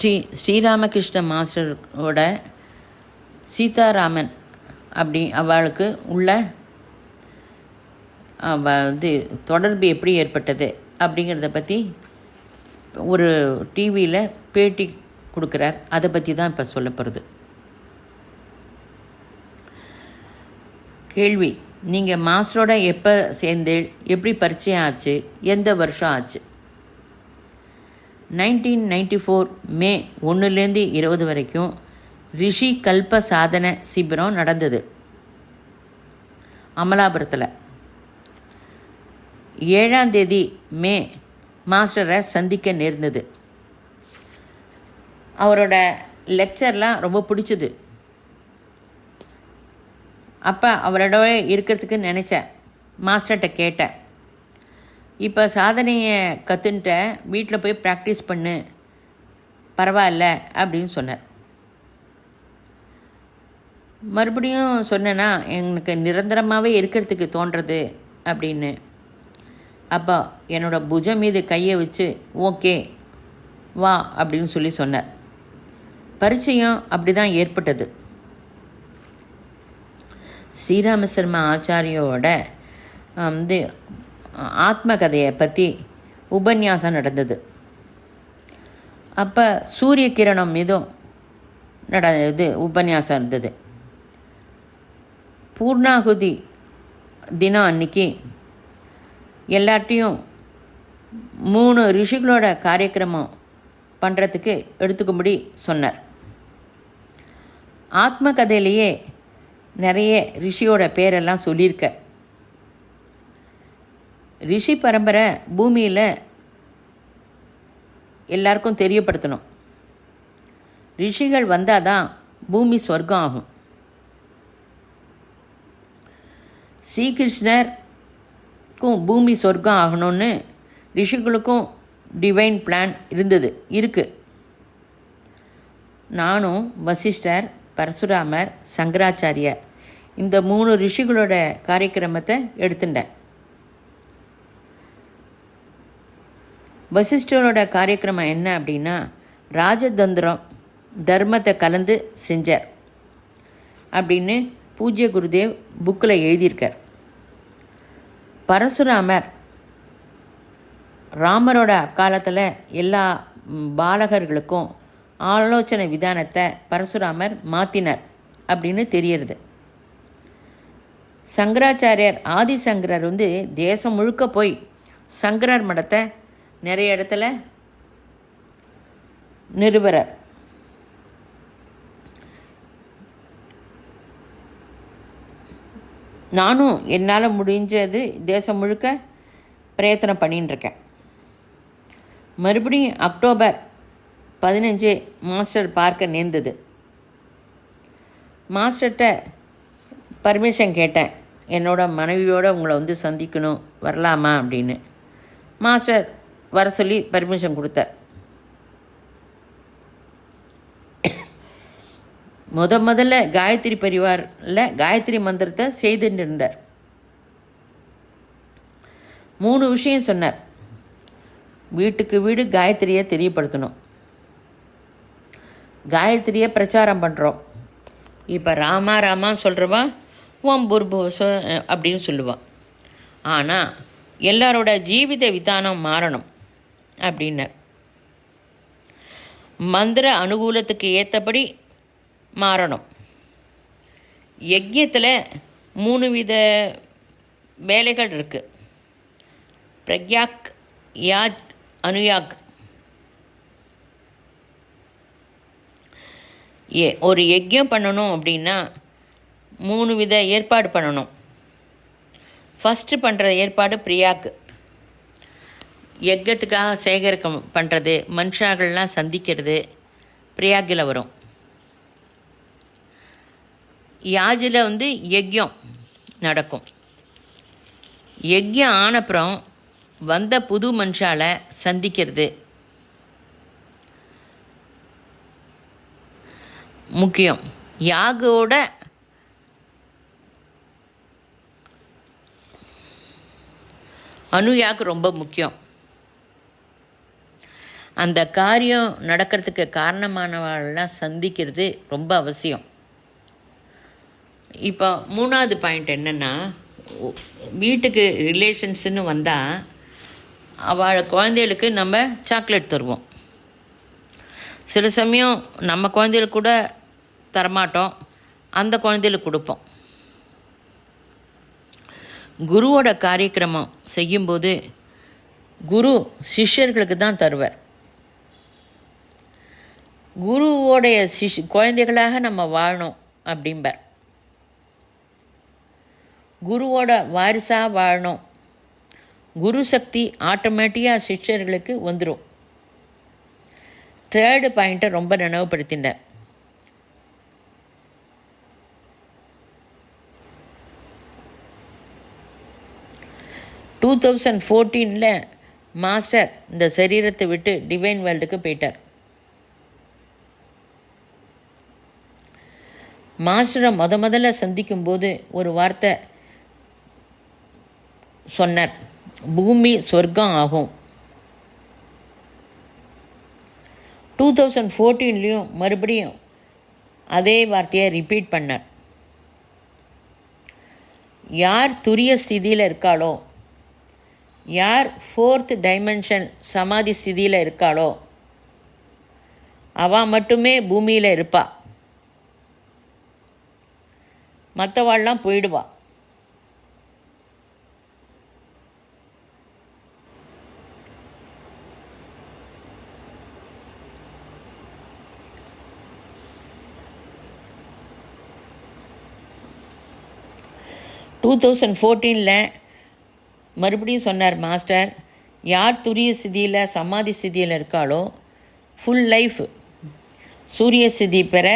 ஸ்ரீராமகிருஷ்ண மாஸ்டரோட சீதாராமன் அவளுக்கு உள்ள தொடர்பு எப்படி ஏற்பட்டது அப்படிங்கிறத பற்றி ஒரு டிவியில் பேட்டி கொடுக்குறார். அதை பற்றி தான் இப்போ சொல்லப்படுது. கேள்வி: நீங்கள் மாஸ்டரோட எப்போ சேர்ந்து, எப்படி பரிச்சயம் ஆச்சு, எந்த வருஷம் ஆச்சு? 1994 மே 1லேருந்து 20 வரைக்கும் ரிஷி கல்ப சாதன சிபிரம் நடந்தது அமலாபுரத்தில். 7ஆம் தேதி மே மாஸ்டரை சந்திக்க நேர்ந்தது. அவரோட லெக்சர்லாம் ரொம்ப பிடிச்சது. அப்போ அவரோட இருக்கிறதுக்கு நினச்சேன். மாஸ்டர்கிட்ட கேட்டேன், இப்போ சாதனையை கற்றுன்ட்ட, வீட்டில் போய் ப்ராக்டிஸ் பண்ணு, பரவாயில்ல அப்படின்னு சொன்னார். மறுபடியும் சொன்னேன்னா எனக்கு நிரந்தரமாகவே இருக்கிறதுக்கு தோன்றது அப்படின்னு. அப்போ என்னோடய புஜம் மீது கையை வச்சு ஓகே வா அப்படின்னு சொல்லி சொன்னார். பரிச்சயம் அப்படி தான் ஏற்பட்டது. ஸ்ரீராம சர்மா ஆச்சாரியோட ஆத்ம கதையை பற்றி உபன்யாசம் நடந்தது. அப்போ சூரிய கிரணம் மீதும் உபன்யாசம் இருந்தது. பூர்ணாகுதி தினம் அன்னைக்கு எல்லார்ட்டையும் 3 ரிஷிகளோட காரியக்கிரமம் பண்ணுறதுக்கு எடுத்துக்கும்படி சொன்னார். ஆத்ம கதையிலேயே நிறைய ரிஷியோட பேரெல்லாம் சொல்லியிருக்க. ரிஷி பரம்பரை பூமியில் எல்லாருக்கும் தெரியப்படுத்தணும். ரிஷிகள் வந்தால் தான் பூமி சொர்க்கம் ஆகும். ஸ்ரீகிருஷ்ணருக்கும் பூமி சொர்க்கம் ஆகணும்னு ரிஷிகளுக்கும் டிவைன் பிளான் இருக்குது. நானும் வசிஷ்டர், பரசுராமர், சங்கராச்சாரியார் இந்த 3 ரிஷிகளோட காரியக்கிரமத்தை எடுத்துட்டேன். வசிஷ்டரோட காரியக்கிரமம் என்ன அப்படின்னா, ராஜதந்திரம் தர்மத்தை கலந்து செஞ்சார் அப்படின்னு பூஜ்ய குருதேவ் புக்கில் எழுதியிருக்கார். பரசுராமர் ராமரோட அக்காலத்தில் எல்லா பாலகர்களுக்கும் ஆலோசனை விதானத்தை பரசுராமர் மாற்றினார் அப்படின்னு தெரியுது. சங்கராச்சாரியர் ஆதிசங்கரர் தேசம் முழுக்க போய் சங்கரர் மடத்தை நிறைய இடத்துல நிறுவனர். நானும் என்னால் முடிஞ்சது தேசம் முழுக்க பிரயத்தனம் பண்ணின்னு இருக்கேன். மறுபடியும் அக்டோபர் 15 மாஸ்டர் பார்க்க நேர்ந்தது. மாஸ்டர்கிட்ட பர்மிஷன் கேட்டேன், என்னோட மனைவியோடு உங்களை சந்திக்கணும், வரலாமா அப்படின்னு. மாஸ்டர் வர சொல்லி பர்மிஷன் கொடுத்தார். முதல்ல காயத்ரி பரிவாரில் காயத்ரி மந்திரத்தை செய்துட்டு இருந்தார். 3 விஷயம் சொன்னார். வீட்டுக்கு வீடு காயத்ரியை தெரியப்படுத்தணும், காயத்ரியை பிரச்சாரம் பண்ணுறோம். இப்போ ராமா ராமா சொல்கிறவா ஓம் பூர்புவஸ்ஸ அப்படின்னு சொல்லுவான். ஆனால் எல்லாரோட ஜீவித விதானம் மாறணும் அப்படின்னார். மந்திர அனுகூலத்துக்கு ஏற்றபடி மாறணும். யஜ்யத்தில் 3 வித வேலைகள் இருக்குது. பிரக்யாக், யாக், அனுயாக். ஒரு யஜ்யம் பண்ணணும் அப்படின்னா 3 வித ஏற்பாடு பண்ணணும். ஃபஸ்ட்டு பண்ணுற ஏற்பாடு பிரியாக்கு. யஜ்யத்துக்காக சேகரிக்கம் பண்ணுறது, மனுஷர்கள்லாம் சந்திக்கிறது பிரியாக்கில் வரும். யாஜில் யஜ்யம் நடக்கும். யஜ்யம் ஆனப்புறம் வந்த புது மனுஷால சந்திக்கிறது முக்கியம். யாகோட அனுயாக் ரொம்ப முக்கியம். அந்த காரியம் நடக்கிறதுக்கு காரணமானவர்களெலாம் சந்திக்கிறது ரொம்ப அவசியம். இப்போ 3வது பாயிண்ட் என்னென்னா, வீட்டுக்கு ரிலேஷன்ஸுன்னு வந்தால் அவள் குழந்தைகளுக்கு நம்ம சாக்லேட் தருவோம். சில சமயம் நம்ம குழந்தைகளுக்கு கூட தரமாட்டோம், அந்த குழந்தைகளுக்கு கொடுப்போம். குருவோட காரியக்கிரமம் செய்யும்போது குரு சிஷ்யர்களுக்கு தான் தருவார். குருவோடைய குழந்தைகளாக நம்ம வாழணும் அப்படிம்பார். குருவோட வாரிசாக வாழணும். குரு சக்தி ஆட்டோமேட்டிக்காக சிஷ்யர்களுக்கு வந்துடும். 3rd பாயிண்ட்டை ரொம்ப நினைவுபடுத்தினார். டூ 2014 மாஸ்டர் இந்த சரீரத்தை விட்டு டிவைன் வேர்ல்டுக்கு போயிட்டார். மாஸ்டரை முதல்ல சந்திக்கும்போது ஒரு வார்த்தை சொன்னார், பூமி சொர்க்கம் ஆகும். 2014 மறுபடியும் அதே வார்த்தையை ரிப்பீட் பண்ணார். யார் துரிய ஸ்திதியில் இருக்காளோ, யார் 4th டைமென்ஷன் சமாதி ஸ்திதியில் இருக்காளோ அவள் மட்டுமே பூமியில் இருப்பா, மற்றவாள்லாம் போயிடுவா. டூ 2014 மறுபடியும் சொன்னார் மாஸ்டர், யார் துரிய ஸ்திதியில் சமாதி ஸ்திதியில் இருக்காளோ ஃபுல் லைஃப் சூரிய ஸ்திதி பெற,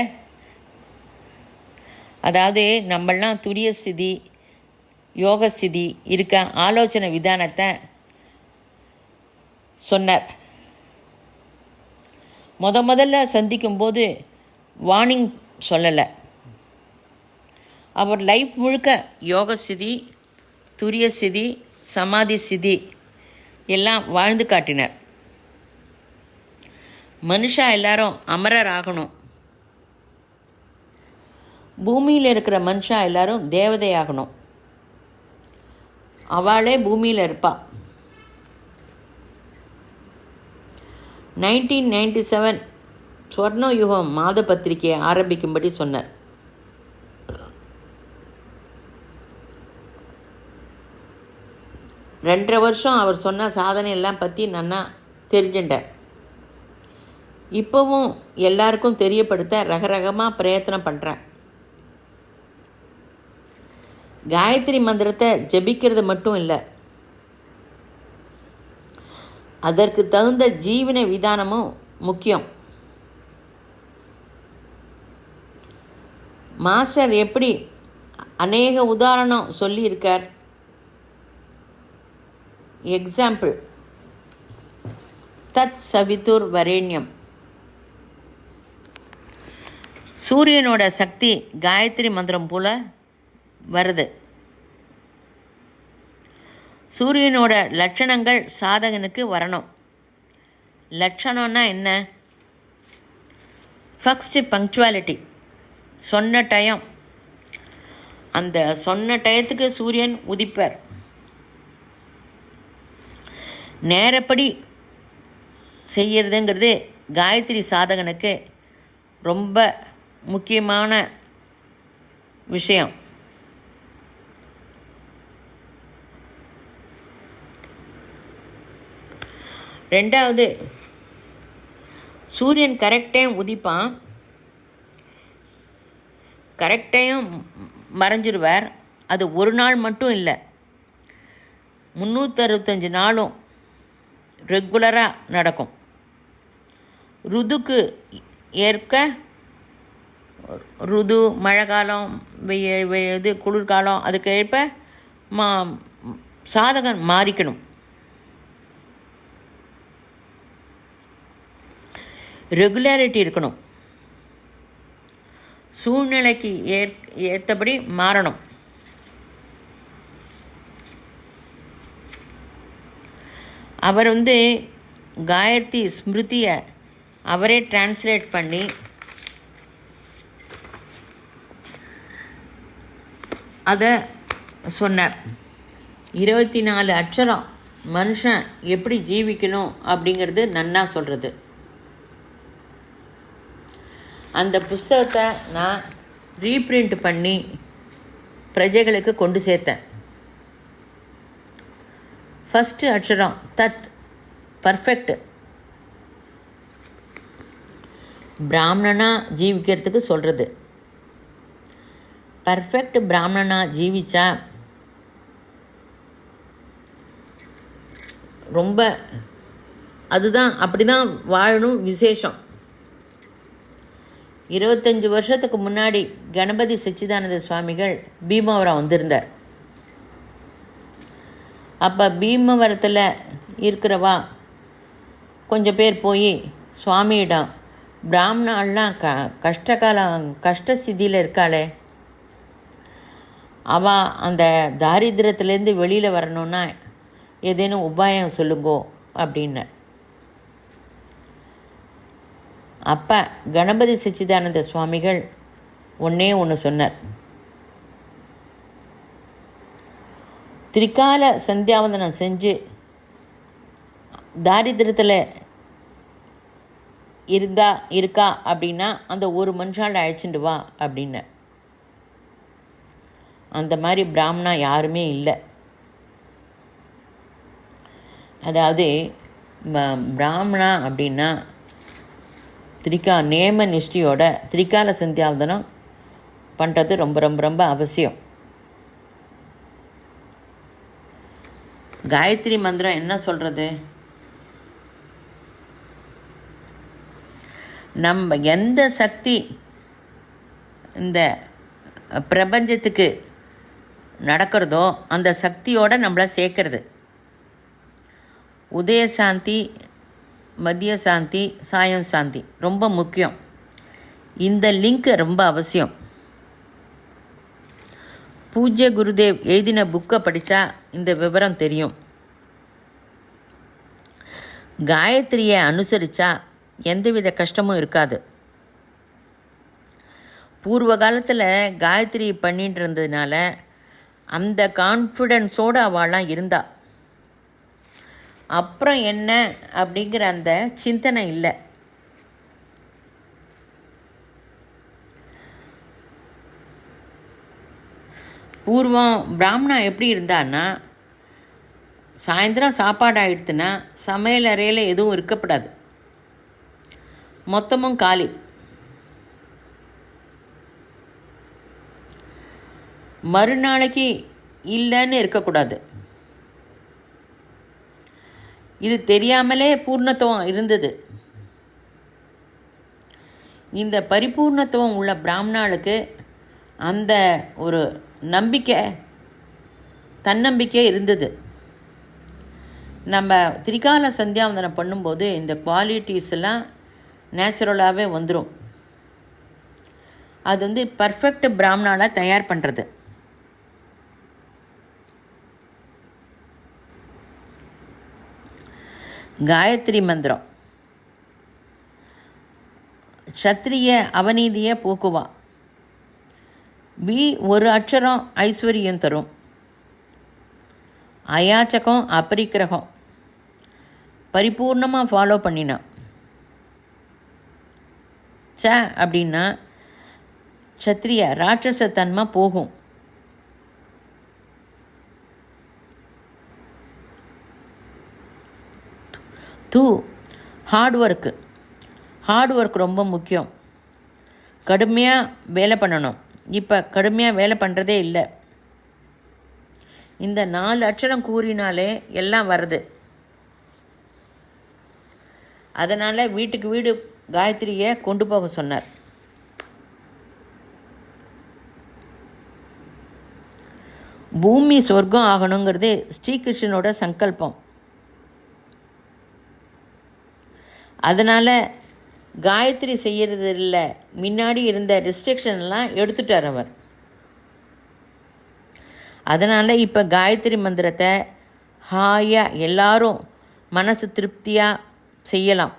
அதாவது நம்மளாம் துரிய ஸ்திதி யோகஸ்திதி இருக்க ஆலோசனை விதானத்தை சொன்னார். முதல்ல சந்திக்கும்போது வார்னிங் சொல்லலை. அவர் லைஃப் முழுக்க யோகஸ்திதி துரிய ஸ்திதி சமாதி ஸ்திதி எல்லாம் வாழ்ந்து காட்டினார். மனுஷா எல்லாரும் அமரர் ஆகணும். பூமியில் இருக்கிற மனுஷா எல்லாரும் தேவதையாகணும். அவளே பூமியில் இருப்பா. 1997 ஸ்வர்ண யுகம் மாத பத்திரிகையை ஆரம்பிக்கும்படி சொன்னார். ரெண்டரை வருஷம் அவர் சொன்ன சாதனையெல்லாம் பற்றி நன்னா தெரிஞ்சுட்டேன். இப்போவும் எல்லாருக்கும் தெரியப்படுத்த ரகரகமாக பிரயத்தனம் பண்ணுறேன். காயத்ரி மந்திரத்தை ஜபிக்கிறது மட்டும் இல்லை, அதற்கு தகுந்த ஜீவன விதானமும் முக்கியம். மாஸ்டர் எப்படி அநேக உதாரணம் சொல்லியிருக்கார். எக்ஸாம்பிள், தத் சவிதுர் வரேண்யம். சூரியனோட சக்தி காயத்ரி மந்திரம் போல் வருது. சூரியனோட லட்சணங்கள் சாதகனுக்கு வரணும். லட்சணம்னா என்ன? ஃபர்ஸ்ட் பங்க்சுவாலிட்டி, சொன்ன டயம். அந்த சொன்ன டயத்துக்கு சூரியன் உதிப்பார். நேரப்படி செய்யறதுங்கிறது காயத்ரி சாதகனுக்கு ரொம்ப முக்கியமான விஷயம். ரெண்டாவது, சூரியன் கரெக்ட் டைம் உதிப்பான், கரெக்ட் டைம் மறைஞ்சிருவார். அது ஒரு நாள் மட்டும் இல்லை, 365 நாளும் ரெகுலராக நடக்கும். ருதுக்கு ஏற்க, ருது மழை காலம் இது குளிர்காலம், அதுக்கு ஏற்ப சாதகன் மாறிக்கணும். ரெகுலாரிட்டி இருக்கணும். சூழ்நிலைக்கு ஏற்றபடி மாறணும். அவர் காயத்ரி ஸ்மிருதியை அவரே டிரான்ஸ்லேட் பண்ணி அதை சொன்னார். 24 அட்சரம் மனுஷன் எப்படி ஜீவிக்கணும் அப்படிங்கிறது நன்னா சொல்கிறது. அந்த புஸ்தகத்தை நான் ரீப்ரிண்ட் பண்ணி பிரஜைகளுக்கு கொண்டு சேர்த்தேன். ஃபஸ்ட்டு அட்சரம் தத், பர்ஃபெக்ட். பிராமணனாக ஜீவிக்கிறதுக்கு சொல்கிறது. பர்ஃபெக்ட் பிராமணனாக ஜீவிச்சா ரொம்ப அதுதான் அப்படி தான் வாழணும் விசேஷம். 25 வருஷத்துக்கு முன்னாடி கணபதி சச்சிதானந்த சுவாமிகள் பீமவரம் வந்திருந்தார். அப்போ பீமவரத்தில் இருக்கிறவா கொஞ்சம் பேர் போய் சுவாமியிடம், பிராமணாலாம் கஷ்ட ஸ்திதியில் இருக்காளே, அவள் அந்த தாரித்திரத்துலேருந்து வெளியில் வரணுன்னா ஏதேனும் உபாயம் சொல்லுங்கோ அப்படின்னு. அப்போ கணபதி சச்சிதானந்த சுவாமிகள் ஒன்று சொன்னார். திரிகால சந்தியாவந்தனம் செஞ்சு தாரித்திரத்தில் இருக்கா அப்படின்னா அந்த ஒரு மனுஷால் அழைச்சிட்டு வா அப்படின்னு. அந்த மாதிரி பிராமணா யாருமே இல்லை. அதாவது பிராமணா அப்படின்னா நேம நிஷ்டியோட திரிகால சந்தியாவந்தனம் பண்ணுறது ரொம்ப ரொம்ப ரொம்ப அவசியம். காயத்ரி மந்திரம் என்ன சொல்கிறது? நம்ம எந்த சக்தி இந்த பிரபஞ்சத்துக்கு நடக்கிறதோ அந்த சக்தியோடு நம்மளை சேர்க்கறது. உதய சாந்தி, மதிய சாந்தி, சாயம் சாந்தி ரொம்ப முக்கியம். இந்த லிங்க் ரொம்ப அவசியம். பூஜ்ய குருதேவ் எழுதின புக்கை படித்தா இந்த விவரம் தெரியும். காயத்ரியை அனுசரித்தா எந்தவித கஷ்டமும் இருக்காது. பூர்வ காலத்தில் காயத்ரி பண்ணிட்டு இருந்ததுனால அந்த கான்ஃபிடென்ஸோடு அவளாம் இருந்தா. அப்புறம் என்ன அப்படிங்கிற அந்த சிந்தனை இல்லை. பூர்வம் பிராமணா எப்படி இருந்தான்னா, சாயந்தரம் சாப்பாடு ஆகிடுத்துன்னா சமையல் அறையில் எதுவும் இருக்கப்படாது, மொத்தமும் காலி. மறுநாளைக்கு இல்லைன்னு இருக்கக்கூடாது. இது தெரியாமலே பூர்ணத்துவம் இருந்தது. இந்த பரிபூர்ணத்துவம் உள்ள பிராமணாளுக்கு அந்த ஒரு நம்பிக்கை, தன்னம்பிக்கை இருந்தது. நம்ம திரிகால சந்தியாவந்தனம் பண்ணும்போது இந்த குவாலிட்டிஸ் எல்லாம் நேச்சுரலாகவே வந்துடும். அது பர்ஃபெக்ட் பிராமணால் தயார் பண்ணுறது. காயத்ரி மந்திரம் க்ஷத்ரிய அவநீதியை போக்குவா. ஒரு அட்சரம் ஐஸ்வர்யம் தரும். அயாச்சகம் அபரிக்கிரகம் பரிபூர்ணமாக ஃபாலோ பண்ணினான். அப்படின்னா க்ஷத்ரிய ராட்சசத்தன்மை போகும். ஹார்ட் ஒர்க் ரொம்ப முக்கியம். கடுமையாக வேலை பண்ணணும். இப்போ கடுமையாக வேலை பண்ணுறதே இல்லை. இந்த 4 அட்சரம் கூறினாலே எல்லாம் வருது. அதனால் வீட்டுக்கு வீடு காயத்ரியை கொண்டு போக சொன்னார். பூமி சொர்க்கம் ஆகணுங்கிறது ஸ்ரீகிருஷ்ணனோட சங்கல்பம். அதனால் காயத்ரி செய்கிறதில்ல, முன்னாடி இருந்த ரெஸ்ட்ரிக்ஷன்லாம் எடுத்துட்டார் அவர். அதனால் இப்போ காயத்ரி மந்திரத்தை ஹாயாக எல்லாரும் மனசு திருப்தியாக செய்யலாம்.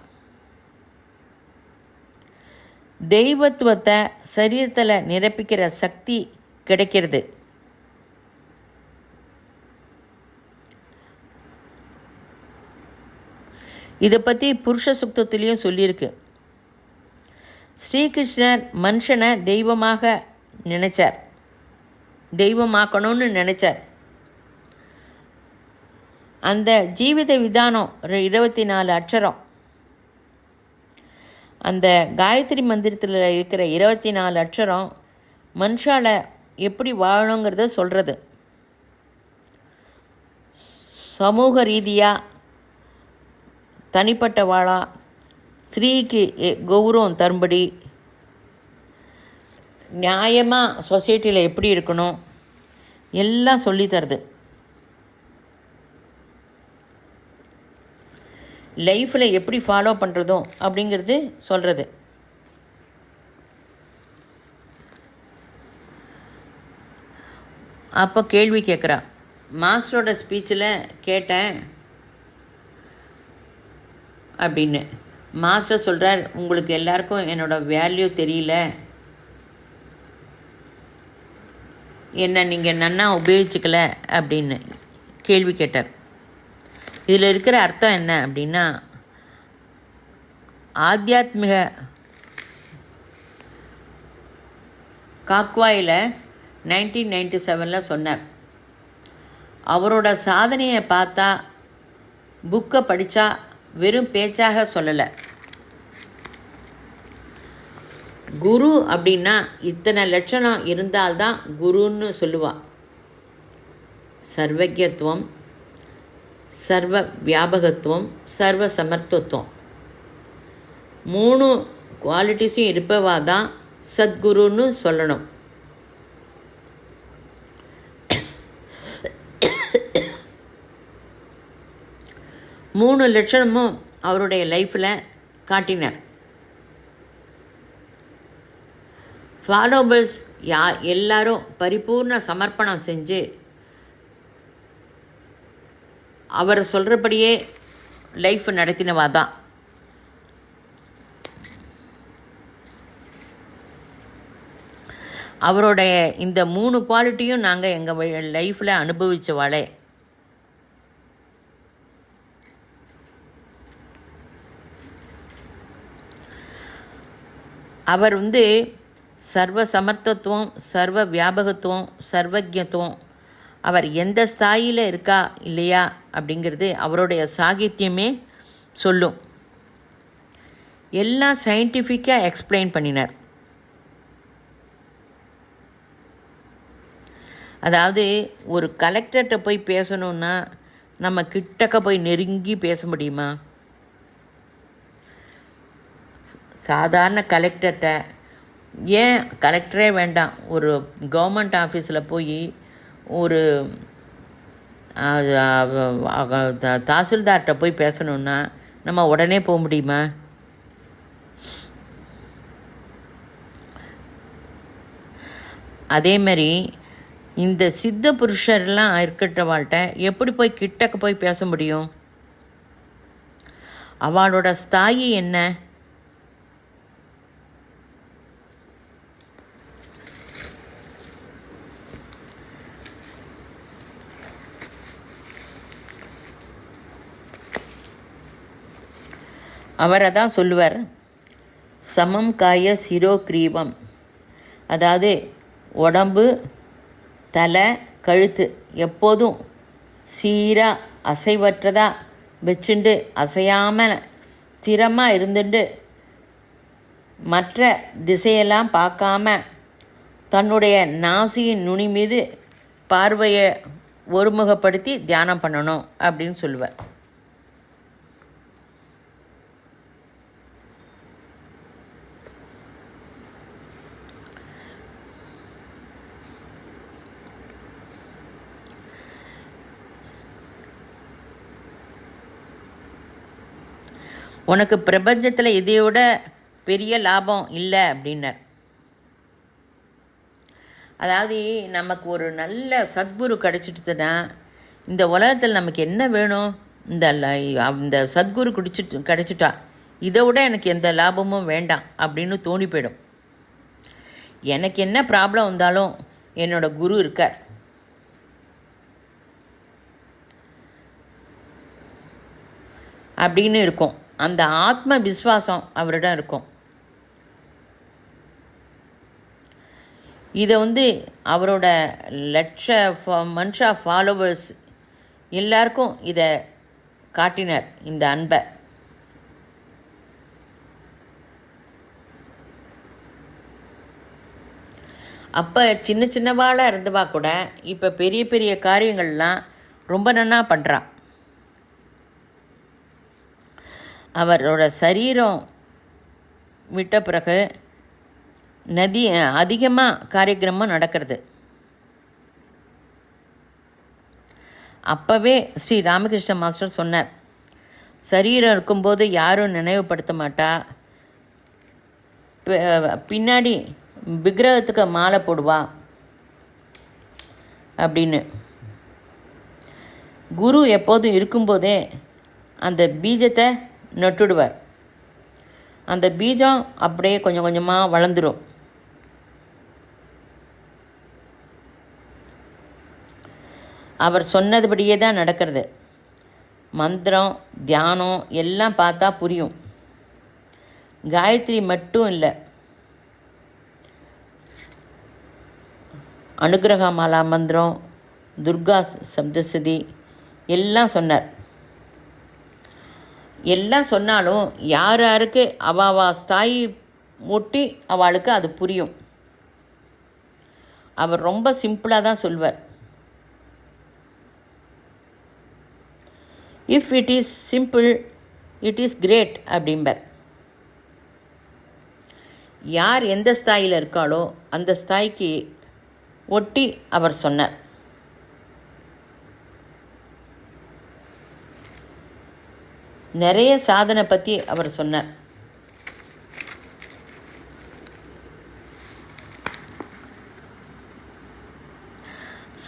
தெய்வத்துவத்தை சரீரத்தில் நிரப்பிக்கிற சக்தி கிடைக்கிறது. இதை பற்றி புருஷ சுக்தத்திலையும் சொல்லியிருக்கு. ஸ்ரீகிருஷ்ணர் மனுஷனை தெய்வமாக நினைச்சார், தெய்வமாக்கணும்னு நினைச்சார். அந்த ஜீவித விதானம் 24 அட்சரம், அந்த காயத்ரி மந்திரத்தில் இருக்கிற 24 அட்சரம் மனுஷால எப்படி வாழணுங்கிறத சொல்கிறது. சமூக ரீதியாக தனிப்பட்ட வாழா, ஸ்திரீக்கு கௌரவம் தரும்படி, நியாயமாக சொசைட்டியில் எப்படி இருக்கணும் எல்லாம் சொல்லித்தருது. லைஃப்பில் எப்படி ஃபாலோ பண்ணுறதோ அப்படிங்கிறது சொல்கிறது. அப்போ கேள்வி கேட்குறா. மாஸ்டரோட ஸ்பீச்சில் கேட்டேன் அப்படின்னு. மாஸ்டர் சொல்கிறார், உங்களுக்கு எல்லாருக்கும் என்னோடய வேல்யூ தெரியல, என்ன நீங்கள் நன்னா உபயோகிச்சுக்கல அப்படின்னு கேள்வி கேட்டார். இதில் இருக்கிற அர்த்தம் என்ன அப்படின்னா, ஆத்தியாத்மிக காக்வாயில் 1997 சொன்னார். அவரோட சாதனையை பார்த்தா, புக்கை படித்தா வெறும் பேச்சாக சொல்லலை. குரு அப்படின்னா இத்தனை லட்சணம் இருந்தால்தான் குருன்னு சொல்லுவாள். சர்வஜத்துவம், சர்வ வியாபகத்துவம், சர்வ சமர்த்தத்துவம், 3 குவாலிட்டிஸும் இருப்பவா தான் சத்குருன்னு சொல்லணும். மூணு லட்சணமும் அவருடைய லைஃப்பில் காட்டினார். ஃபாலோவர்ஸ் எல்லாரும் பரிபூர்ண சமர்ப்பணம் செஞ்சு அவர் சொல்கிறபடியே லைஃப் நடத்தினவா தான். அவருடைய இந்த 3 குவாலிட்டியும் நாங்கள் எங்கள் லைஃப்பில் அனுபவித்தவாளே. அவர் சர்வ சமர்த்தத்துவம், சர்வ வியாபகத்துவம், சர்வஜத்துவம், அவர் எந்த ஸ்தாயில் இருக்கா இல்லையா அப்படிங்கிறது அவருடைய சாகித்யமே சொல்லும். எல்லாம் சயின்டிஃபிக்காக எக்ஸ்பிளைன் பண்ணினார். அதாவது ஒரு கலெக்டர்கிட்ட போய் பேசணுன்னா நம்ம கிட்டக்க போய் நெருங்கி பேச முடியுமா? சாதாரண கலெக்டர்கிட்ட, ஏன் கலெக்டரே வேண்டாம், ஒரு கவர்மெண்ட் ஆஃபீஸில் போய் ஒரு தாசில்தார்கிட்ட போய் பேசணுன்னா நம்ம உடனே போக முடியுமா? அதே மாதிரி இந்த சித்த புருஷர்லாம் இருக்கிறவள்கிட்ட எப்படி போய் கிட்டக்க போய் பேச முடியும்? அவளோட ஸ்தாயி என்ன? அவரை தான் சொல்லுவார், சமம் காய சிரோ கிரீவம். அதாவது உடம்பு, தலை, கழுத்து எப்போதும் சீராக அசைவற்றதாக வச்சுண்டு அசையாமல் ஸ்திரமாக இருந்துட்டு மற்ற திசையெல்லாம் பார்க்காம தன்னுடைய நாசியின் நுனி மீது பார்வையை ஒருமுகப்படுத்தி தியானம் பண்ணணும் அப்படின்னு சொல்லுவார். உனக்கு பிரபஞ்சத்தில் இதையோட பெரிய லாபம் இல்லை அப்படின்னார். அதாவது நமக்கு ஒரு நல்ல சத்குரு கிடச்சிட்டுதுன்னா இந்த உலகத்தில் நமக்கு என்ன வேணும்? இந்த சத்குரு கிடச்சிட்டா இதை விட எனக்கு எந்த லாபமும் வேண்டாம் அப்படின்னு தோணி போயிடும். எனக்கு என்ன ப்ராப்ளம் வந்தாலும் என்னோட குரு இருக்கார். அப்படின்னு இருக்கும். அந்த ஆத்ம விஸ்வாசம் அவரிடம் இருக்கும். இதை அவரோட மனுஷா ஃபாலோவர்ஸ் எல்லாருக்கும் இதை காட்டினார், இந்த அன்பை. அப்போ சின்ன சின்னவாளாக இருந்தவா கூட இப்போ பெரிய பெரிய காரியங்கள்லாம் ரொம்ப நன்னா பண்ணுறான். அவரோட சரீரம் விட்ட பிறகு அதிகமாக காரியக்கிரமம் நடக்கிறது. அப்போவே ஸ்ரீ ராமகிருஷ்ண மாஸ்டர் சொன்னார், சரீரம் இருக்கும்போது யாரும் நினைவுபடுத்த மாட்டா, பின்னாடி விக்கிரகத்துக்கு மாலை போடுவா அப்படின்னு. குரு எப்போதும் இருக்கும்போதே அந்த பீஜத்தை நட்டுடுவார். அந்த பீஜம் அப்படியே கொஞ்சம் கொஞ்சமாக வளர்ந்துடும். அவர் சொன்னதுபடியே தான் நடக்கிறது. மந்திரம் தியானம் எல்லாம் பார்த்தா புரியும். காயத்ரி மட்டும் இல்லை, அனுகிரகமாலா மந்திரம், துர்கா சப்தசதி எல்லாம் சொன்னார். எல்லாம் சொன்னாலும் யார் யாருக்கு அவா ஸ்தாயி ஒட்டி அவளுக்கு அது புரியும். அவர் ரொம்ப சிம்பிளாக தான் சொல்வார். If it is simple it is great அப்படிம்பர். யார் எந்த ஸ்தாயில் இருக்காளோ அந்த ஸ்தாய்க்கு ஒட்டி அவர் சொன்னார். நிறைய சாதனை பற்றி அவர் சொன்னார்.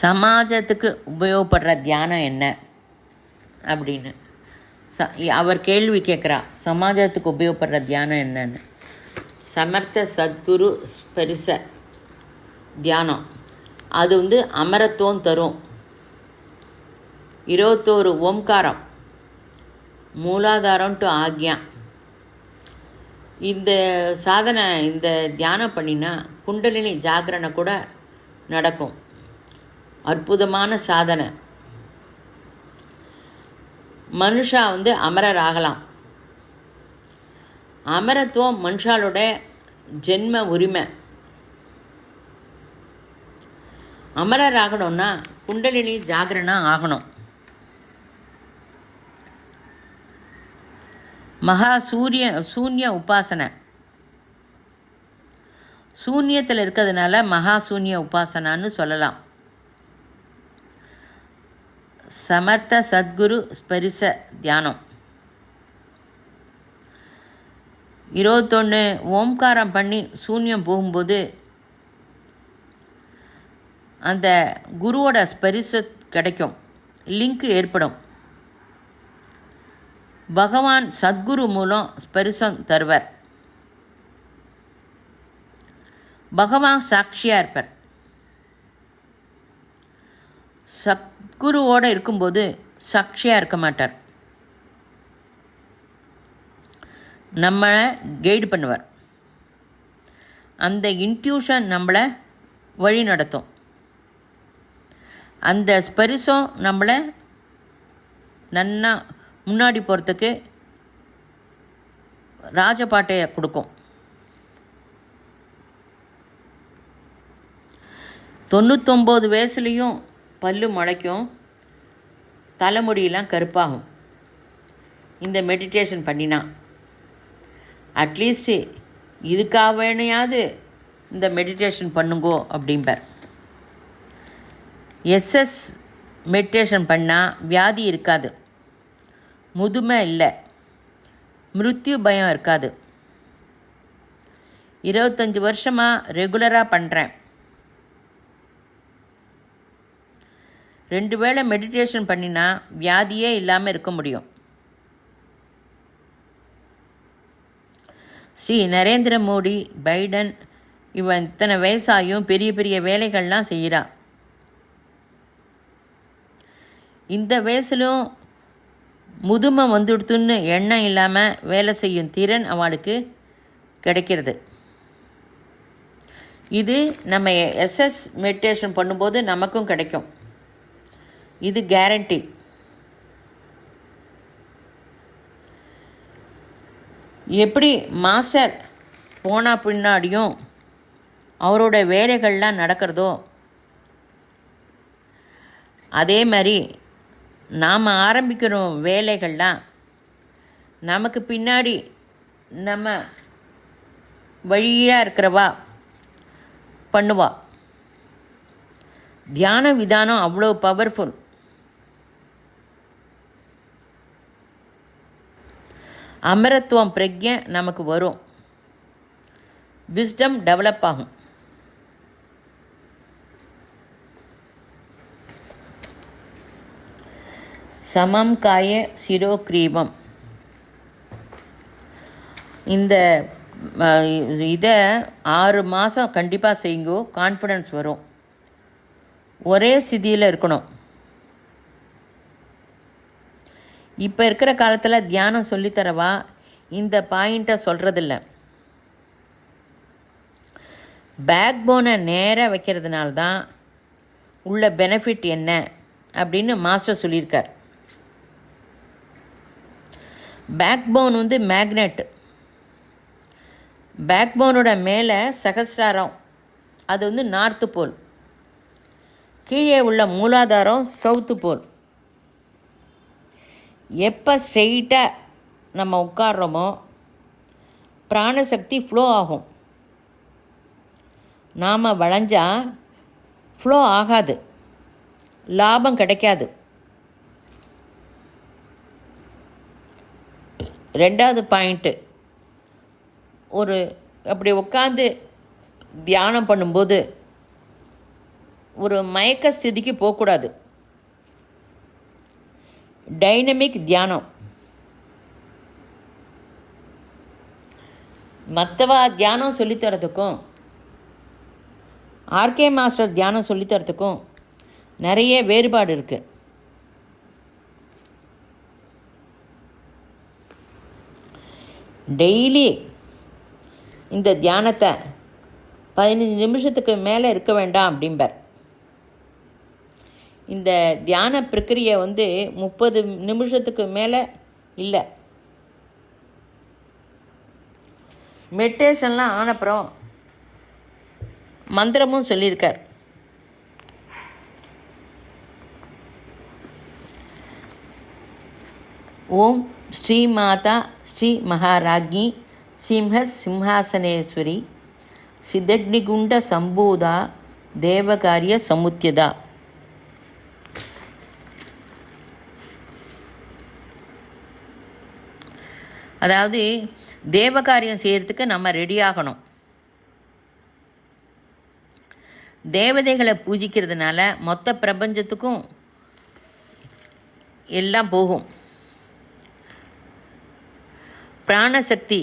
சமாஜத்துக்கு உபயோகப்படுற தியானம் என்ன அப்படின்னு அவர் கேள்வி கேட்குறா. சமாஜத்துக்கு உபயோகப்படுற தியானம் என்னன்னு. சமர்த்த சத்குரு ஸ்பரிச தியானம் அது அமரத்துவம் தரும். 21 ஓம்காரம், மூலாதாரம் டு ஆக்யா. இந்த சாதனை, இந்த தியானம் பண்ணினா குண்டலினி ஜாகரணை கூட நடக்கும். அற்புதமான சாதனை. மனுஷா அமரர் ஆகலாம். அமரத்துவம் மனுஷாலோட ஜென்ம உரிமை. அமரர் ஆகணும்னா குண்டலினி ஜாகரணம் ஆகணும். சூன்ய உபாசனை. சூன்யத்தில் இருக்கிறதுனால மகாசூன்ய உபாசனான்னு சொல்லலாம். சமர்த்த சத்குரு ஸ்பரிச தியானம். 21 ஓம்காரம் பண்ணி சூன்யம் போகும்போது அந்த குருவோட ஸ்பரிச கிடைக்கும், லிங்க் ஏற்படும். பகவான் சத்குரு மூலம் ஸ்பரிசம் தருவர். பகவான் சாட்சியாக இருப்பார். சத்குருவோடு இருக்கும்போது சாட்சியாக இருக்க மாட்டார். நம்மளை கைடு பண்ணுவார். அந்த இன்ட்யூஷன் நம்மளை வழி நடத்தும். அந்த ஸ்பரிசம் நம்மளை நன்னா முன்னாடி போகிறதுக்கு ராஜபாட்டையை கொடுக்கும். 99 வயசுலேயும் பல்லு முளைக்கும், தலைமுடியெல்லாம் கருப்பாகும் இந்த மெடிடேஷன் பண்ணினா. அட்லீஸ்ட்டு இதுக்காக வேணையாவது இந்த மெடிடேஷன் பண்ணுங்கோ அப்படிம்பார். எஸ்எஸ் மெடிடேஷன் பண்ணால் வியாதி இருக்காது, முதுமை இல்லை, மிருத்யு பயம் இருக்காது. 25 வருஷமாக ரெகுலராக பண்ணுறேன். 2 வேளை மெடிடேஷன் பண்ணினா வியாதியே இல்லாமல் இருக்க முடியும். ஸ்ரீ நரேந்திர மோடி, பைடன் இவன் இத்தனை வயசாயும் பெரிய பெரிய வேலைகள்லாம் செய்கிறா. இந்த வயசுலும் முதுமை வந்துடுத்துன்னு எண்ணம் இல்லாமல் வேலை செய்யும் திறன் அவளுக்கு கிடைக்கிறது. இது நம்ம எஸ்எஸ் மெடிடேஷன் பண்ணும்போது நமக்கும் கிடைக்கும். இது கேரண்டி. எப்படி மாஸ்டர் போனால் பின்னாடியும் அவரோட வேலைகள்லாம் நடக்கிறதோ அதே மாதிரி நாம் ஆரம்பிக்கிற வேலைகள்லாம் நமக்கு பின்னாடி நம்ம வழியாக இருக்கிறவா பண்ணுவா. தியான விதானம் அவ்வளோ பவர்ஃபுல். அமரத்துவம் பிரக்ஞை நமக்கு வரும். விஸ்டம் டெவலப் ஆகும். சமம் காய சிரோக்ரீவம். இந்த இதை 6 மாதம் கண்டிப்பாக செய்யுங்கோ. கான்ஃபிடென்ஸ் வரும். ஒரே ஸ்திதியில் இருக்கணும். இப்போ இருக்கிற காலத்தில் தியானம் சொல்லித்தரவா இந்த பாயிண்ட்டை சொல்கிறதில்ல. பேக் போனை நேராக வைக்கிறதுனால தான் உள்ள பெனிஃபிட் என்ன அப்படின்னு மாஸ்டர் சொல்லியிருக்கார். Back phone magnet. பேக் போனோட மேலே சகஸ்ராரம், அது நார்த்து போல். கீழே உள்ள மூலாதாரம் சவுத்து போல். எப்போ ஸ்ட்ரெயிட்டாக நம்ம உட்கார்றோமோ பிராணசக்தி ஃப்ளோ ஆகும். நாம் வளைஞ்சால் ஃப்ளோ ஆகாது, லாபம் கிடைக்காது. 2வது பாயிண்ட்டு, அப்படி உட்காந்து தியானம் பண்ணும்போது ஒரு மயக்க ஸ்திதிக்கு போகக்கூடாது. டைனமிக் தியானம். மற்றவா தியானம் சொல்லித்தரத்துக்கும் ஆர்கே மாஸ்டர் தியானம் சொல்லித்தரத்துக்கும் நிறைய வேறுபாடு இருக்குது. டெய்லி இந்த தியானத்தை 15 நிமிஷத்துக்கு மேலே இருக்க வேண்டாம் அப்படிம்பார். இந்த தியான பிரக்கிரியை 30 நிமிஷத்துக்கு மேலே இல்லை. மெடிடேஷன்லாம் ஆனப்புறம் மந்திரமும் சொல்லியிருக்கார். ஓம் ஸ்ரீ மாதா ஸ்ரீ மகாராஜ்ஞி சிம்ஹாசனேஸ்வரி சிதக்னிகுண்ட சம்பூதா தேவகாரிய சமுத்தியதா. அதாவது தேவகாரியம் செய்கிறதுக்கு நம்ம ரெடியாகணும். தேவதைகளை பூஜிக்கிறதுனால மொத்த பிரபஞ்சத்துக்கும் எல்லாம் போகும். பிராணசக்தி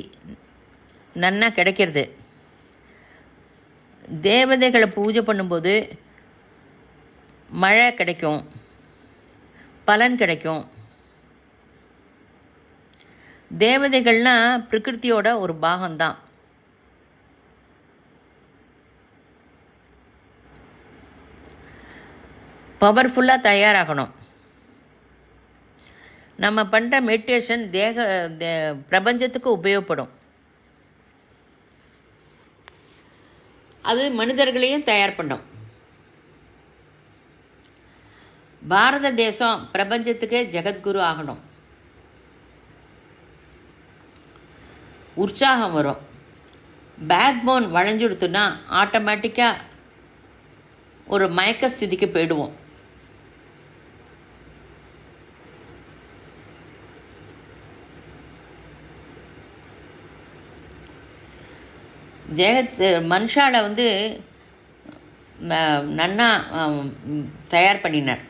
நன்னா கிடைக்கிறது. தேவதைகளை பூஜை பண்ணும்போது மழை கிடைக்கும், பலன் கிடைக்கும். தேவதைகள்னால் பிரகிருத்தியோட ஒரு பாகம்தான். பவர்ஃபுல்லாக தயாராகணும். நம்ம பண்ணுற மெடிடேஷன் பிரபஞ்சத்துக்கு உபயோகப்படும். அது மனிதர்களையும் தயார் பண்ணும். பாரத தேசம் பிரபஞ்சத்துக்கே ஜெகத்குரு ஆகணும். உற்சாகம் வரும். பேக் போன் வளைஞ்சுடுத்துன்னா ஆட்டோமேட்டிக்காக ஒரு மயக்க ஸ்திதிக்கு போயிடுவோம். மனுஷால நன்னா தயார் பண்ணினார்.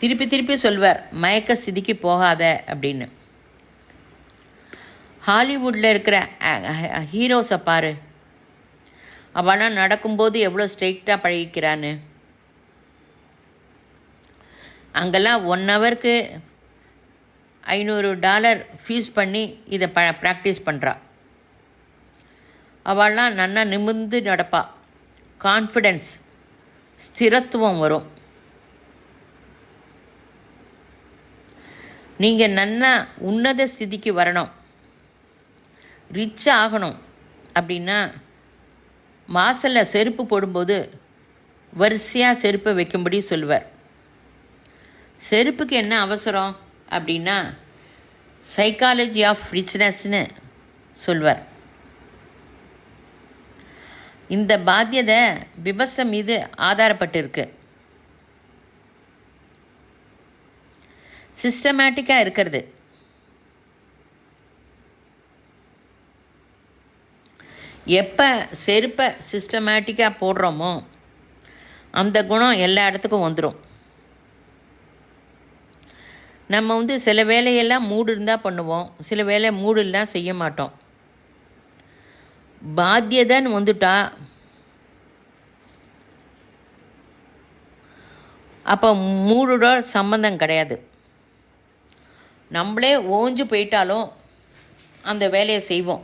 திருப்பி திருப்பி சொல்வார், மயக்க ஸ்திதிக்கு போகாத அப்படின்னு. ஹாலிவுட்டில் இருக்கிற ஹீரோஸை பாரு, அவெல்லாம் நடக்கும்போது எவ்வளோ ஸ்ட்ரெயிட்டாக பழகிக்கிறான்னு. அங்கெல்லாம் 1 ஹவருக்கு $500 ஃபீஸ் பண்ணி இதை ப்ராக்டிஸ் பண்ணுறா. அவள்லாம் நல்லா நிமிர்ந்து நடப்பா. கான்ஃபிடென்ஸ், ஸ்திரத்துவம் வரும். நீங்கள் நல்லா உன்னத ஸ்திதிக்கு வரணும், ரிச் ஆகணும் அப்படின்னா வாசலில் செருப்பு போடும்போது வரிசையாக செருப்பை வைக்கும்படி சொல்லுவார். செருப்புக்கு என்ன அவசரம் அப்படின்னா சைக்காலஜி ஆஃப் ரிச்னஸ்னு சொல்வார். இந்த பாத்தியதை விவசாயம் மீது ஆதாரப்பட்டிருக்கு. சிஸ்டமேட்டிக்காக இருக்கிறது. எப்போ செருப்பை சிஸ்டமேட்டிக்காக போடுறோமோ அந்த குணம் எல்லா இடத்துக்கும் வந்துடும். நம்ம சில வேலையெல்லாம் மூடு இருந்தால் பண்ணுவோம், சில வேலை மூடு இல்லைனா செய்ய மாட்டோம். பாத்தியதைன்னு வந்துட்டா அப்போ மூடோட சம்பந்தம் கிடையாது. நம்மளே ஓஞ்சு போயிட்டாலும் அந்த வேலையை செய்வோம்.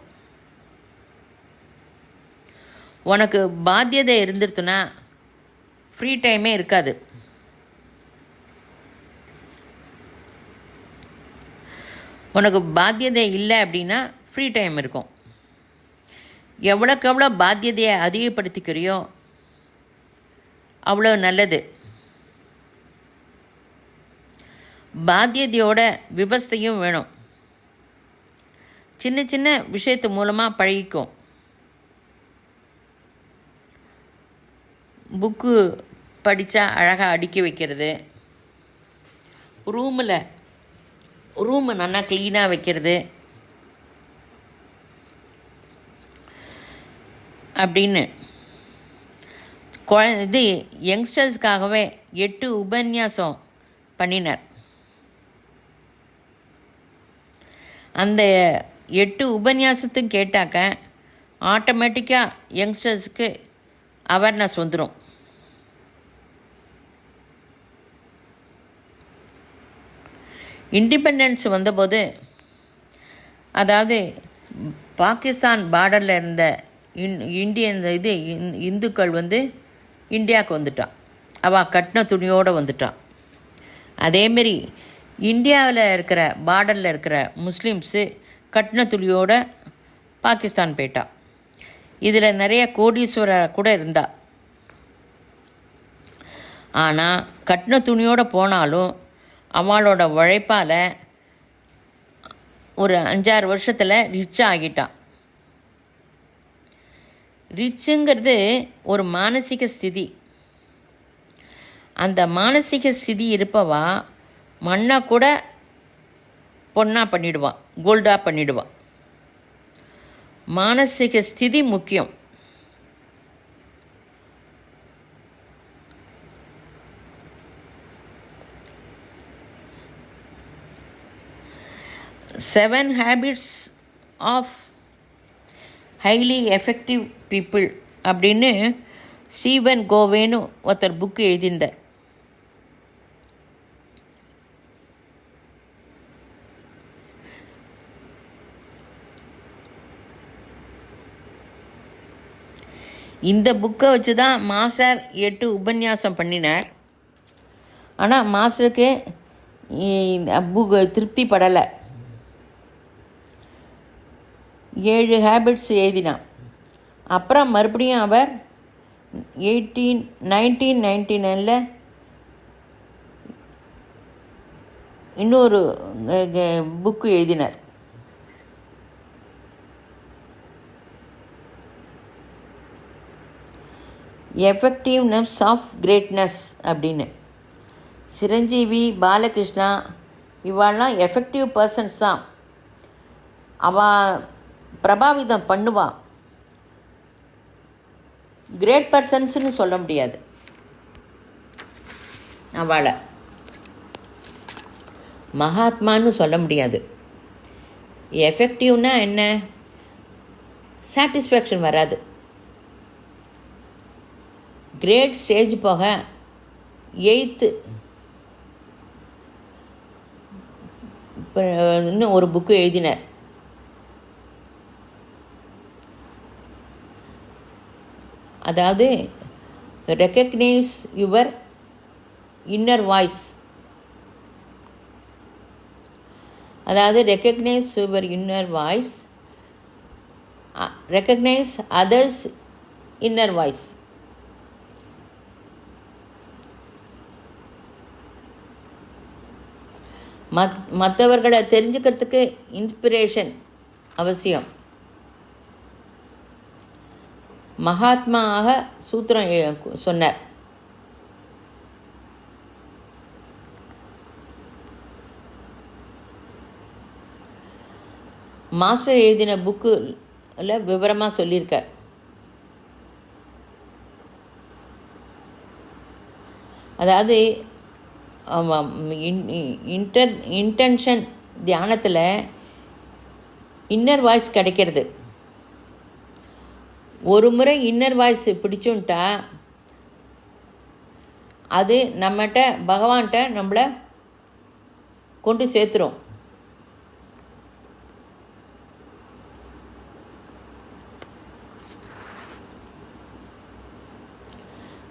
உனக்கு பாத்தியதை இருந்துருத்துனா ஃப்ரீ டைமே இருக்காது. உனக்கு பாத்தியதை இல்லை அப்படின்னா ஃப்ரீ டைம் இருக்கும். எவ்வளோக்கு எவ்வளோ பாத்தியதையை அதிகப்படுத்திக்கிறியோ அவ்வளோ நல்லது. பாத்தியதையோட விவஸ்தையும் வேணும். சின்ன சின்ன விஷயத்து மூலமாக பழகிக்கும். புக்கு படித்தா அழகாக அடுக்கி வைக்கிறது, ரூமை நல்லா க்ளீனாக வைக்கிறது அப்படின்னு இது யங்ஸ்டர்ஸ்க்காகவே 8 உபன்யாசம் பண்ணினார். அந்த 8 உபன்யாசத்தையும் கேட்டாக்க ஆட்டோமேட்டிக்காக யங்ஸ்டர்ஸுக்கு அவேர்னஸ் வந்துடும். இண்டிபெண்டன்ஸ் வந்தபோது, அதாவது பாகிஸ்தான் பார்டரில் இருந்த இந்தியன் இந்துக்கள் இந்தியாவுக்கு வந்துட்டான். அவள் கட்டின துணியோடு வந்துட்டான். அதேமாரி இந்தியாவில் இருக்கிற பார்டரில் இருக்கிற முஸ்லீம்ஸு கட்டின துணியோடு பாகிஸ்தான் போயிட்டான். இதில் நிறைய கோடீஸ்வரர் கூட இருந்தா. ஆனால் கட்டின துணியோடு போனாலும் அவளோட உழைப்பால் ஒரு 5-6 வருஷத்தில் ரிச் ஆகிட்டான். ரிச்சுங்கிறது ஒரு மானசீக ஸ்திதி. அந்த மானசீக ஸ்திதி இருப்பவா மண்ணை கூட பொண்ணாக பண்ணிடுவான், கோல்டாக பண்ணிடுவான். மானசீக ஸ்திதி முக்கியம். Seven Habits of Highly Effective People அப்படின்னு ஸ்டீவன் கோவேன்னு ஒருத்தர் புக்கு எழுதியிருந்தார். இந்த புக்கை வச்சு தான் மாஸ்டர் 8 உபன்யாசம் பண்ணினார். ஆனால் மாஸ்டருக்கு புக்கு திருப்தி படலை. 7 ஹேபிட்ஸ் எழுதினான். அப்புறம் மறுபடியும் அவர் 1999 இன்னொரு புக்கு எழுதினார். எஃபெக்டிவ்னஸ் ஆஃப் கிரேட்னஸ் அப்படின்னு. சிரஞ்சீவி, பாலகிருஷ்ணா இவாள்லாம் எஃபெக்டிவ் பர்சன்ஸ் தான். அவள் பிரபாவிதம் பண்ணுவாள். கிரேட் பர்சன்ஸ்னு சொல்ல முடியாது அவளை. மகாத்மான்னு சொல்ல முடியாது. எஃபெக்டிவ்னா என்ன? சாட்டிஸ்ஃபேக்ஷன் வராது. கிரேட் ஸ்டேஜ் போக 8th இன்னும் ஒரு புக்கு எழுதினார். அதாவது ரெக்கக்னைஸ் யுவர் இன்னர் வாய்ஸ். அதாவது recognise your inner voice, recognise others inner voice. மற்றவர்களை தெரிஞ்சுக்கிறதுக்கு இன்ஸ்பிரேஷன் அவசியம். மகாத்மாக சூத்திரம் சொன்னார். மாஸ்டர் எழுதின புக்கில் விவரமாக சொல்லியிருக்கார். அதாவது இன்டென்ஷன் தியானத்தில் இன்னர் வாய்ஸ் கிடைக்கிறது. ஒரு முறை இன்னர் வாய்ஸ் பிடிச்சுன்ட்டா அது நம்மகிட்ட பகவான்கிட்ட நம்மளை கொண்டு சேர்த்துரும்.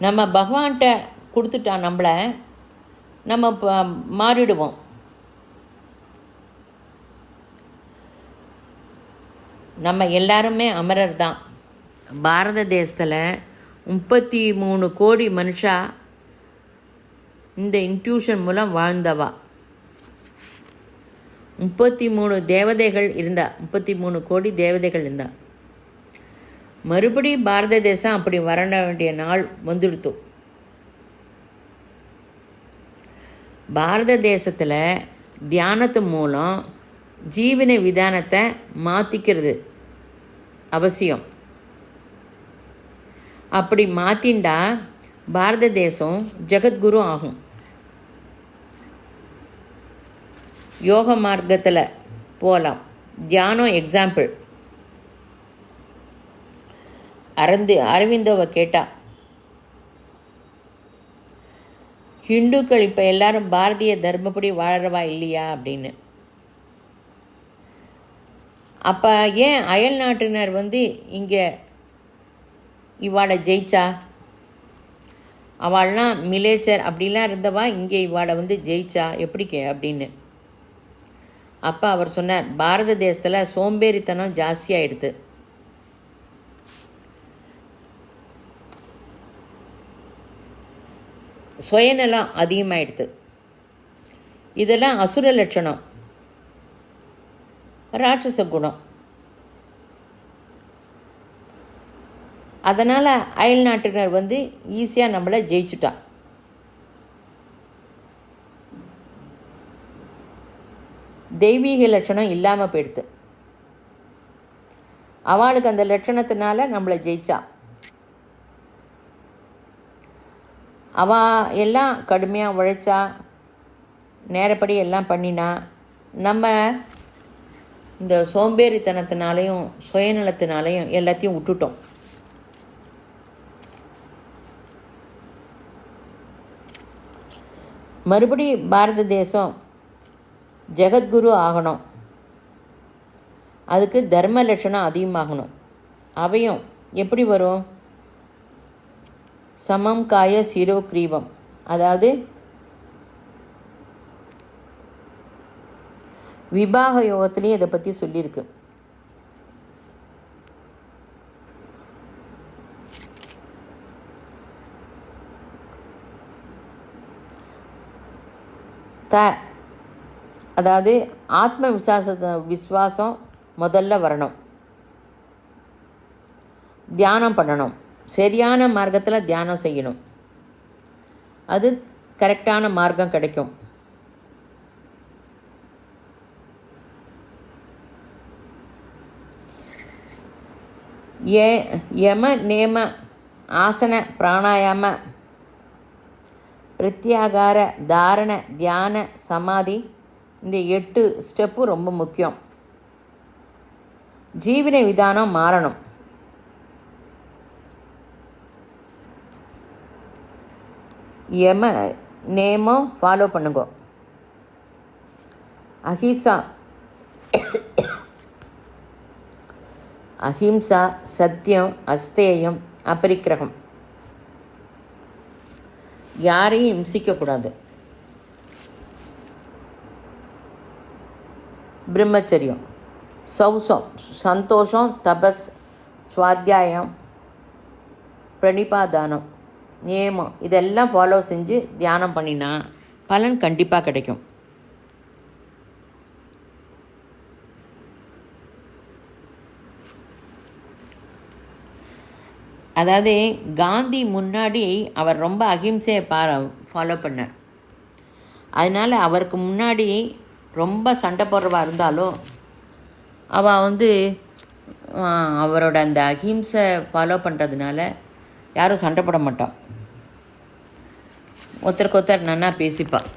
நம்ம பகவான்கிட்ட கொடுத்துட்டா நம்மளை நம்ம மாறிடுவோம். நம்ம எல்லாருமே அமரர் தான். பாரத தேசத்தில் 33 கோடி மனுஷா இந்த இன்ட்யூஷன் மூலம் வாழ்ந்தவா. 33 தேவதைகள் இருந்தா, 33 கோடி தேவதைகள் இருந்தா. மறுபடியும் பாரத தேசம் அப்படி வர வேண்டிய நாள் வந்துடுத்து. பாரத தேசத்தில் தியானத்து மூலம் ஜீவன விதானத்தை மாற்றிக்கிறது அவசியம். அப்படி மாற்றிண்டா பாரத தேசம் ஜெகத்குரு ஆகும். யோக மார்க்கத்தில் போகலாம். தியானம் எக்ஸாம்பிள். அரவிந்தோவை கேட்டா, ஹிந்துக்கள் இப்போ எல்லாரும் பாரதிய தர்மப்படி வாழறவா இல்லையா அப்படின்னு. அப்போ ஏன் அயல் நாட்டினர் இங்கே இவாளை ஜெயிச்சா? அவள்லாம் மிலேச்சர் அப்படிலாம் இருந்தவா இங்கே இவாளை ஜெயிச்சா எப்படி அப்படின்னு. அப்போ அவர் சொன்னார், பாரத தேசத்தில் சோம்பேறித்தனம் ஜாஸ்தியாகிடுது. சுயநலம் அதிகமாகிடுது. இதெல்லாம் அசுர லட்சணம், ராட்சச குணம். அதனால் அயல் நாட்டினர் ஈஸியாக நம்மளை ஜெயிச்சுட்டா. தெய்வீக லட்சணம் இல்லாமல் போயிடுது. அவளுக்கு அந்த லட்சணத்தினால நம்மளை ஜெயிச்சா. அவள் எல்லாம் கடுமையாக உழைச்சா, நேரப்படி எல்லாம் பண்ணினா. நம்ம இந்த சோம்பேறித்தனத்தினாலையும் சுயநலத்தினாலையும் எல்லாத்தையும் விட்டுட்டோம். மறுபடி பாரத தேசம் ஜெகத்குரு ஆகணும். அதுக்கு தர்ம லட்சணம் அதிகமாகணும். அவையும் எப்படி வரும்? சமம் காய சிரோ கிரீவம். அதாவது விபாக யோகத்திலையும் இதை பற்றி சொல்லியிருக்கு. அதாவது ஆத்ம விஸ்வாசம் முதல்ல வரணும். தியானம் பண்ணணும். சரியான மார்க்கத்தில் தியானம் செய்யணும். அது கரெக்டான மார்க்கம் கிடைக்கும். யம நேம ஆசன பிராணாயாம பிரத்யாகார தாரண தியான சமாதி இந்த 8 ஸ்டெப்பும் ரொம்ப முக்கியம். ஜீவன விதானம் மாறணும். யம நேமம் ஃபாலோ பண்ணுங்க. அஹிம்சா, சத்தியம், அஸ்தேயம், அபரிக்கிரகம். யாரையும் இம்சிக்கக்கூடாது. பிரம்மச்சரியம், சௌசம், சந்தோஷம், தபஸ், சுவாத்தியாயம், பிரணிபாதானம், நியமம் இதெல்லாம் ஃபாலோ செஞ்சு தியானம் பண்ணினா பலன் கண்டிப்பாக கிடைக்கும். அதாவது காந்தி முன்னாடி அவர் ரொம்ப அகிம்சையை ஃபாலோ பண்ணார். அதனால் அவருக்கு முன்னாடி ரொம்ப சண்டை போடுறவா இருந்தாலும் அவள் அவரோட அந்த அகிம்சை ஃபாலோ பண்ணுறதுனால யாரும் சண்டை போட மாட்டான். ஒருத்தருக்கு ஒருத்தர் நன்னா பேசிப்பாள்.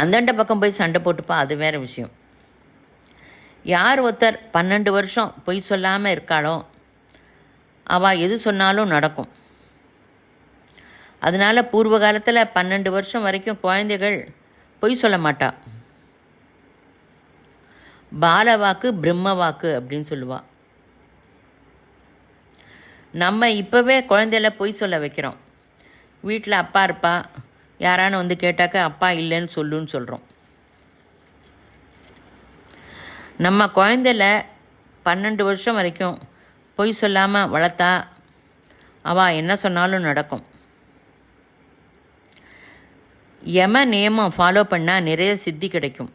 அந்தண்ட பக்கம் போய் சண்டை போட்டுப்பா, அது வேறு விஷயம். யார் ஒருத்தர் 12 வருஷம் பொய் சொல்லாமல் இருக்காளோ அவள் எது சொன்னாலும் நடக்கும். அதனால் பூர்வ காலத்தில் 12 வருஷம் வரைக்கும் குழந்தைகள் பொய் சொல்ல மாட்டா. பாலவாக்கு பிரம்ம வாக்கு அப்படின்னு சொல்லுவாள். நம்ம இப்போவே குழந்தையில பொய் சொல்ல வைக்கிறோம். வீட்டில் அப்பா இருப்பா, யாரானு கேட்டாக்க அப்பா இல்லைன்னு சொல்லுன்னு சொல்கிறோம். நம்ம குழந்தையில 12 வருஷம் வரைக்கும் பொய் சொல்லாமல் வளர்த்தா அவள் என்ன சொன்னாலும் நடக்கும். யம நியமம் ஃபாலோ பண்ணால் நிறைய சித்தி கிடைக்கும்.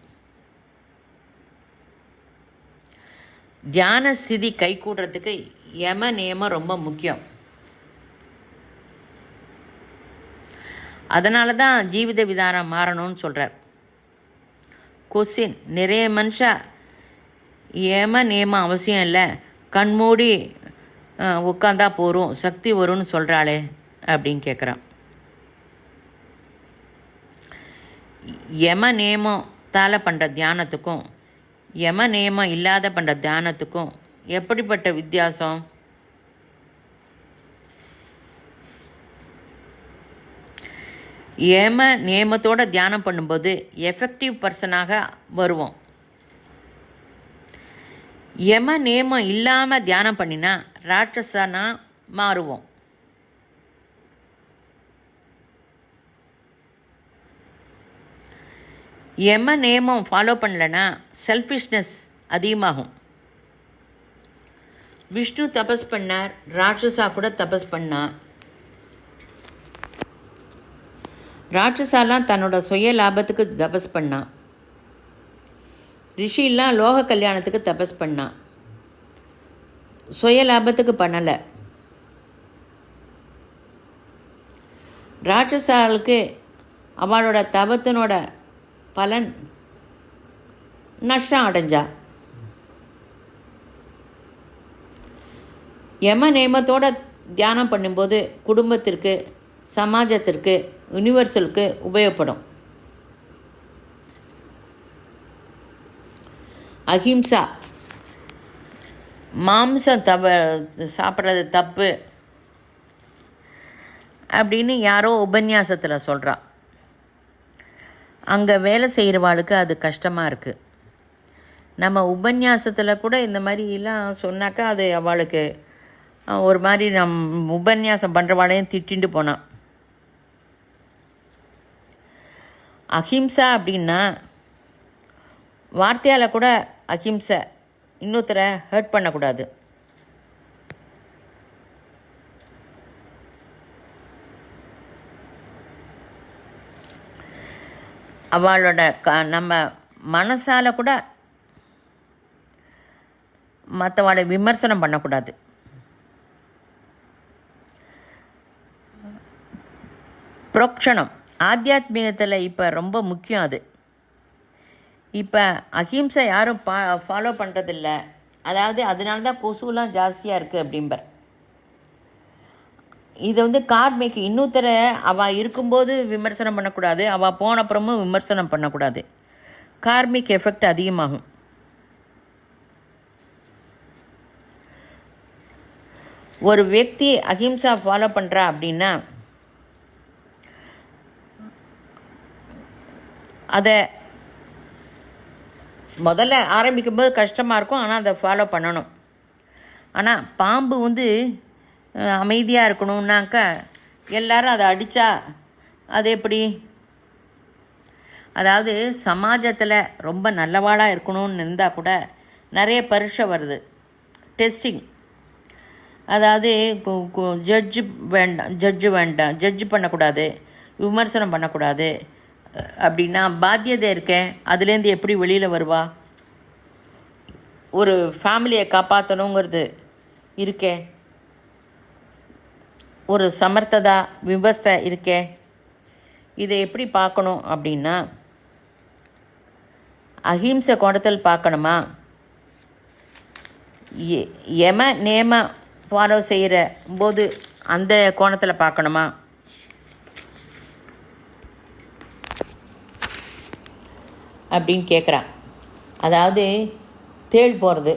தியான ஸ்திதி கை கூடுறதுக்கு யம நியமம் ரொம்ப முக்கியம். அதனால தான் ஜீவித விதானம் மாறணும்னு சொல்கிறார். கொஸ்டின்: நிறைய மனுஷா யம நியமம் அவசியம் இல்லை, கண்மூடி உட்காந்தா போகிறோம், சக்தி வரும்னு சொல்கிறாளே அப்படின்னு கேட்குறான். யம நியமத்தால் பண்ணுற தியானத்துக்கும் யம நியமம் இல்லாத பண்ணுற தியானத்துக்கும் எப்படிப்பட்ட வித்தியாசம்? யம நியமத்தோடு தியானம் பண்ணும்போது எஃபெக்டிவ் பர்சனாக வருவோம். யம நியமம் இல்லாமல் தியானம் பண்ணினா ராட்சசனா மாறுவோம். யம நியமம் ஃபாலோ பண்ணலன்னா செல்ஃபிஷ்னஸ் அதிகமாகும். விஷ்ணு தபஸ் பண்ணார், ராட்சசா கூட தபஸ் பண்ணார். ராட்சசாலாம் தன்னோட சுய லாபத்துக்கு தபஸ் பண்ணான். ரிஷிலாம் லோக கல்யாணத்துக்கு தபஸ் பண்ணான், சுய லாபத்துக்கு பண்ணலை. ராட்சசாளுக்கு அவளோட தபத்தினோட பலன் நஷ்டம் அடைஞ்சா. யம நேமத்தோட தியானம் பண்ணும்போது குடும்பத்திற்கு, சமாஜத்திற்கு, யூனிவர்சலுக்கு உபயோகப்படும். அஹிம்சா, மாம்சம் சாப்பிட்றது தப்பு அப்படின்னு யாரோ உபன்யாசத்தில் சொல்கிறா. அங்கே வேலை செய்கிறவாளுக்கு அது கஷ்டமாக இருக்குது. நம்ம உபன்யாசத்தில் கூட இந்த மாதிரிலாம் சொன்னாக்கா அது அவளுக்கு ஒரு மாதிரி உபன்யாசம் பண்ணுறவாளையும் திட்டிண்டு போனான். அஹிம்சா அப்படின்னா வார்த்தையால் கூட அஹிம்சை, இன்னொருத்தரை ஹர்ட் பண்ணக்கூடாது. அவளோட நம்ம மனசால் கூட மற்றவாளை விமர்சனம் பண்ணக்கூடாது. புரோக்ஷணம் ஆத்தியாத்மிகத்தில் இப்போ ரொம்ப முக்கியம். அது இப்போ அஹிம்சை யாரும் ஃபாலோ பண்ணுறதில்ல. அதாவது அதனால தான் கொசுலாம் ஜாஸ்தியாக இருக்குது அப்படிம்பர். இதை வந்து கார்மிக் இன்னொருத்தர அவள் இருக்கும்போது விமர்சனம் பண்ணக்கூடாது, அவள் போனப்புறமும் விமர்சனம் பண்ணக்கூடாது. கார்மிக் எஃபெக்ட் அதிகமாகும். ஒரு వ్యక్తి அஹிம்சா ஃபாலோ பண்ணுறா அப்படின்னா அதை முதல்ல ஆரம்பிக்கும்போது கஷ்டமாக இருக்கும், ஆனால் அதை ஃபாலோ பண்ணணும். ஆனால் பாம்பு வந்து அமைதியாக இருக்கணும்னாக்கா எல்லாரும் அதை அடித்தா அது எப்படி? அதாவது சமாஜத்தில் ரொம்ப நல்லவாளாக இருக்கணும்னு இருந்தால் கூட நிறைய பரீட்சை வருது, டெஸ்டிங். அதாவது ஜட்ஜு வேண்டாம், ஜட்ஜு பண்ணக்கூடாது, விமர்சனம் பண்ணக்கூடாது அப்படின்னா பாத்தியதை இருக்கேன், அதுலேருந்து எப்படி வெளியில் வருவா? ஒரு ஃபேமிலியை காப்பாற்றணுங்கிறது இருக்கே, ஒரு சமர்த்ததா விவஸ்தை இருக்கே, இதை எப்படி பார்க்கணும் அப்படின்னா அஹிம்சை கோணத்தில் பார்க்கணுமா, யம நேம ஃபாலோ செய்கிற போது அந்த கோணத்தில் பார்க்கணுமா? அப்படின்னு கேட்குறான். அதாவது தேள் போகிறது,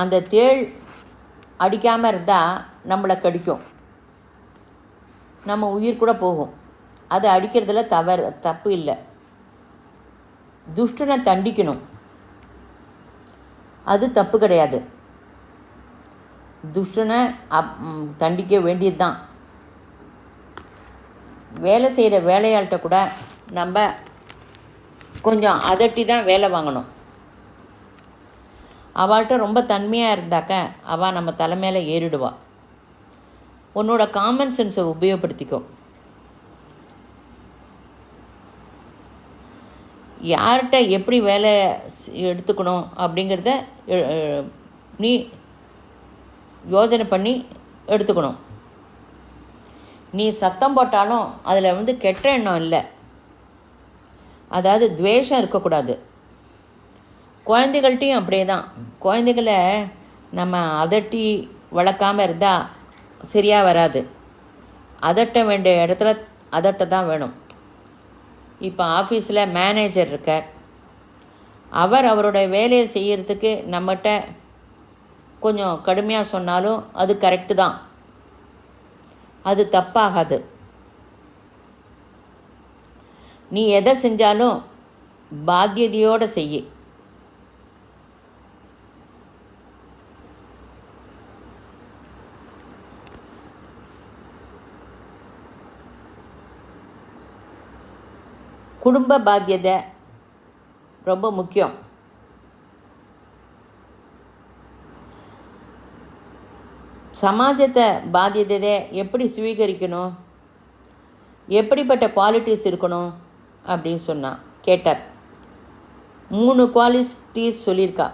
அந்த தேள் அடிக்காமல் இருந்தால் நம்மளை கடிக்கும், நம்ம உயிர் கூட போகும். அது அடிக்கிறதுல தப்பு இல்லை. துஷ்டனை தண்டிக்கணும், அது தப்பு கிடையாது. துஷ்டனை தண்டிக்க வேண்டியது தான். வேலை செய்கிற வேலையாள்கிட்ட கூட நம்ம கொஞ்சம் அதட்டி தான் வேலை வாங்கணும். அவள்கிட்ட ரொம்ப தன்மையாக இருந்தாக்க அவள் நம்ம தலைமையில் ஏறிடுவாள். உன்னோட காமன் சென்ஸை உபயோகப்படுத்திக்கோ. யார்கிட்ட எப்படி வேலை எடுத்துக்கணும் அப்படிங்கிறத நீ யோசனை பண்ணி எடுத்துக்கணும். நீ சத்தம் போட்டாலும் அதில் வந்து கெட்ட எண்ணம் இல்லை, அதாவது துவேஷம் இருக்கக்கூடாது. குழந்தைகள்கிட்டையும் அப்படியே தான். குழந்தைகளை நம்ம அதட்டி வளர்க்காமல் இருந்தால் சரியாக வராது. அதட்ட வேண்டிய இடத்துல அதட்ட தான் வேணும். இப்போ ஆஃபீஸில் மேனேஜர் இருக்கார், அவருடைய வேலையை செய்கிறதுக்கு நம்மகிட்ட கொஞ்சம் கடுமையாக சொன்னாலும் அது கரெக்டு தான், அது தப்பாகாது. நீ எதை செஞ்சாலும் பாத்தியதையோடு செய்ய. குடும்ப பாத்தியதை ரொம்ப முக்கியம். சமாஜத்தை பாத்தியதை எப்படி சுவீகரிக்கணும், எப்படிப்பட்ட குவாலிட்டிஸ் இருக்கணும் அப்படின்னு கேட்டார். 3 குவாலிட்டிஸ் சொல்லியிருக்கா.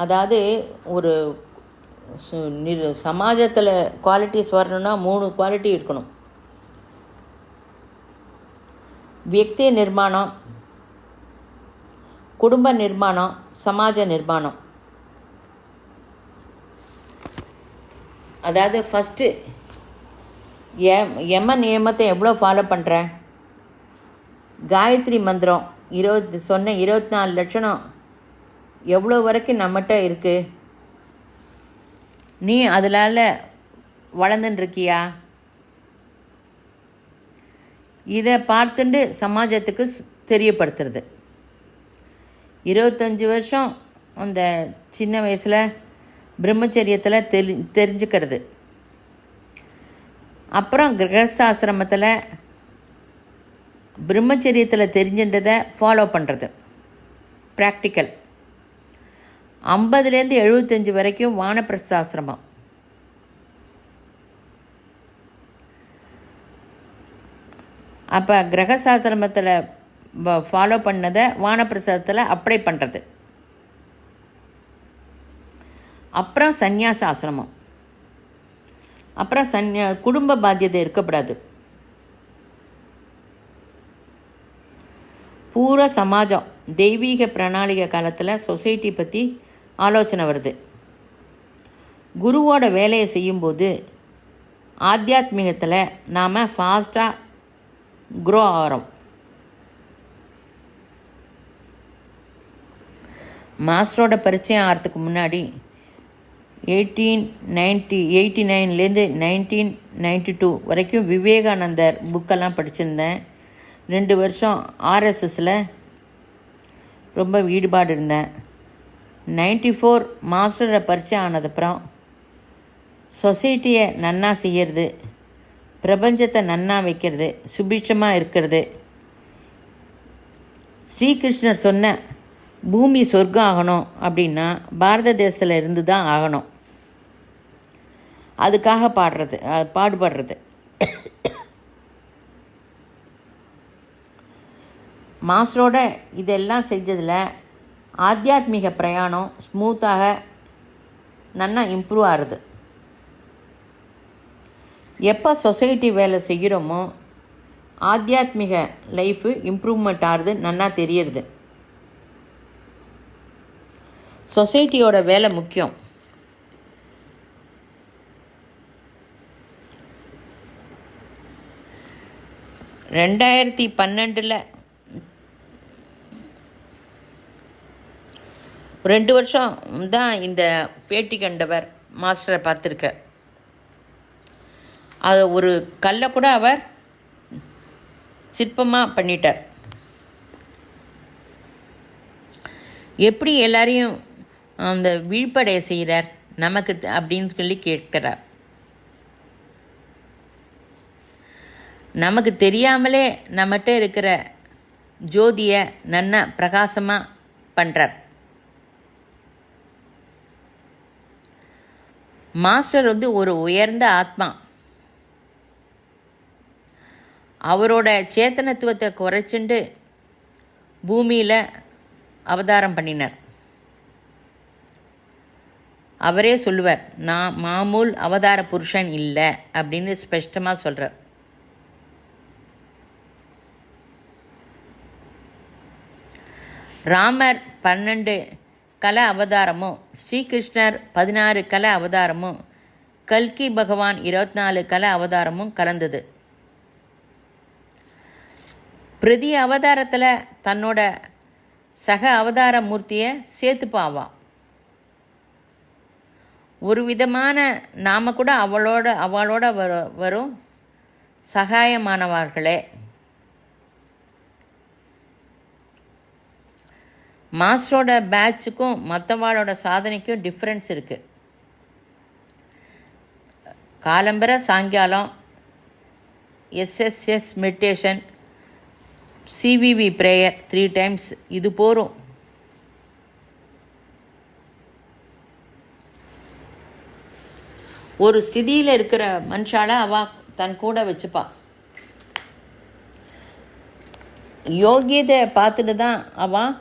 அதாவது ஒரு சமாஜத்தில் குவாலிட்டிஸ் வரணும்னா 3 குவாலிட்டி இருக்கணும். వ్యక్తి నిర్మాణం, குடும்ப நிர்மாணம், சமாஜ நிர்மாணம். அதாவது ஃபஸ்ட்டு யம நியமத்தை எவ்வளோ ஃபாலோ பண்ணுறேன்? காயத்ரி மந்திரம் 24 லட்சணம் எவ்வளோ வரைக்கும் நம்மகிட்ட இருக்குது? நீ அதனால் வளர்ந்துட்டுருக்கியா? இதை பார்த்துட்டு சமாஜத்துக்கு தெரியப்படுத்துறது. 25 வருஷம் அந்த சின்ன வயசில் பிரம்மச்சரியத்தில் தெரிஞ்சுக்கிறது. அப்புறம் கிரகஸ்தாசிரமத்தில் பிரம்மச்சரியத்தில் தெரிஞ்சுன்றதை ஃபாலோ பண்ணுறது, ப்ராக்டிக்கல். 50லேருந்து 75 வரைக்கும் வானப்பிரஸ்தாசிரமம். அப்போ கிரகசாஸ்திரமத்தில் ஃபாலோ பண்ணதை வானப்பிரசாதத்தில் அப்ளை பண்ணுறது. அப்புறம் சந்நியாச ஆசிரமம். அப்புறம் குடும்ப பாத்தியதை இருக்கக்கூடாது. பூரா சமாஜம் தெய்வீக பிரணாளிக காலத்தில் சொசைட்டி பற்றி ஆலோசனை வருது. குருவோட வேலையை செய்யும்போது ஆத்தியாத்மிகத்தில் நாம் ஃபாஸ்ட்டாக க்ரோ ஆகிறோம். மாஸ்டரோட பரிச்சயம் ஆகிறதுக்கு முன்னாடி 1889 1992 வரைக்கும் விவேகானந்தர் புக்கெல்லாம் படிச்சிருந்தேன். 2 வருஷம் ஆர்எஸ்எஸில் ரொம்ப ஈடுபாடு இருந்தேன். 94 மாஸ்டரை பரிச்சயம் ஆனதுக்கப்புறம் சொசைட்டியை நன்னா செய்கிறது, பிரபஞ்சத்தை நன்னா வைக்கிறது, சுபிட்சமாக இருக்கிறது, ஸ்ரீகிருஷ்ணர் சொன்ன பூமி சொர்க்கம் ஆகணும் அப்படின்னா பாரத தேசத்தில் இருந்து தான் ஆகணும், அதுக்காக பாடுபடுறது. மாஸ்டரோட இதெல்லாம் செஞ்சதில் ஆத்தியாத்மிக பிரயாணம் ஸ்மூத்தாக நல்லா இம்ப்ரூவ் ஆகுது. எப்போ சொசைட்டி வேலை செய்கிறோமோ ஆத்தியாத்மிக லைஃபு இம்ப்ரூவ்மெண்ட் ஆகுது, நல்லா தெரியறது. சொசைட்டியோட வேலை முக்கியம். ரெண்டாயிரத்தி 12 2 வருஷம் தான் இந்த பேட்டி கண்டவர் மாஸ்டரை பார்த்துருக்க. அது ஒரு கல்லை கூட அவர் சிற்பமாக பண்ணிட்டார். எப்படி எல்லாரையும் அந்த விழிப்படைய செய்கிறார் நமக்கு அப்படின்னு சொல்லி கேட்கிறார். நமக்கு தெரியாமலே நம்மகிட்ட இருக்கிற ஜோதியை நன்னா பிரகாசமாக பண்ணுறார். மாஸ்டர் ஒரு உயர்ந்த ஆத்மா. அவரோட சேத்தனத்துவத்தை குறைச்சிண்டு பூமியில் அவதாரம் பண்ணினார். அவரே சொல்லுவார், நான் மாமூல் அவதார புருஷன் இல்லை அப்படின்னு ஸ்பஷ்டமாக சொல்கிறார். ராமர் 12 கல அவதாரமும், ஸ்ரீகிருஷ்ணர் 16 கல அவதாரமும், கல்கி பகவான் 24 கல அவதாரமும் கலந்தது. பிரதி அவதாரத்தில் தன்னோட சக அவதார மூர்த்தியை சேர்த்துப்பாவா. ஒரு விதமான நாம் கூட அவளோட வரும் சகாயமானவர்களே. மாஸ்டரோட பேட்சுக்கும் மற்றவாளோட சாதனைக்கும் டிஃப்ரென்ஸ் இருக்குது. காலம்பர சாயங்காலம் SSS meditation, CVV prayer 3 times, இது போரும். ஒரு ஸ்திதியில் இருக்கிற மனுஷால அவள் தன் கூட வச்சுப்பா. யோகியதை பார்த்துட்டு தான் அவள்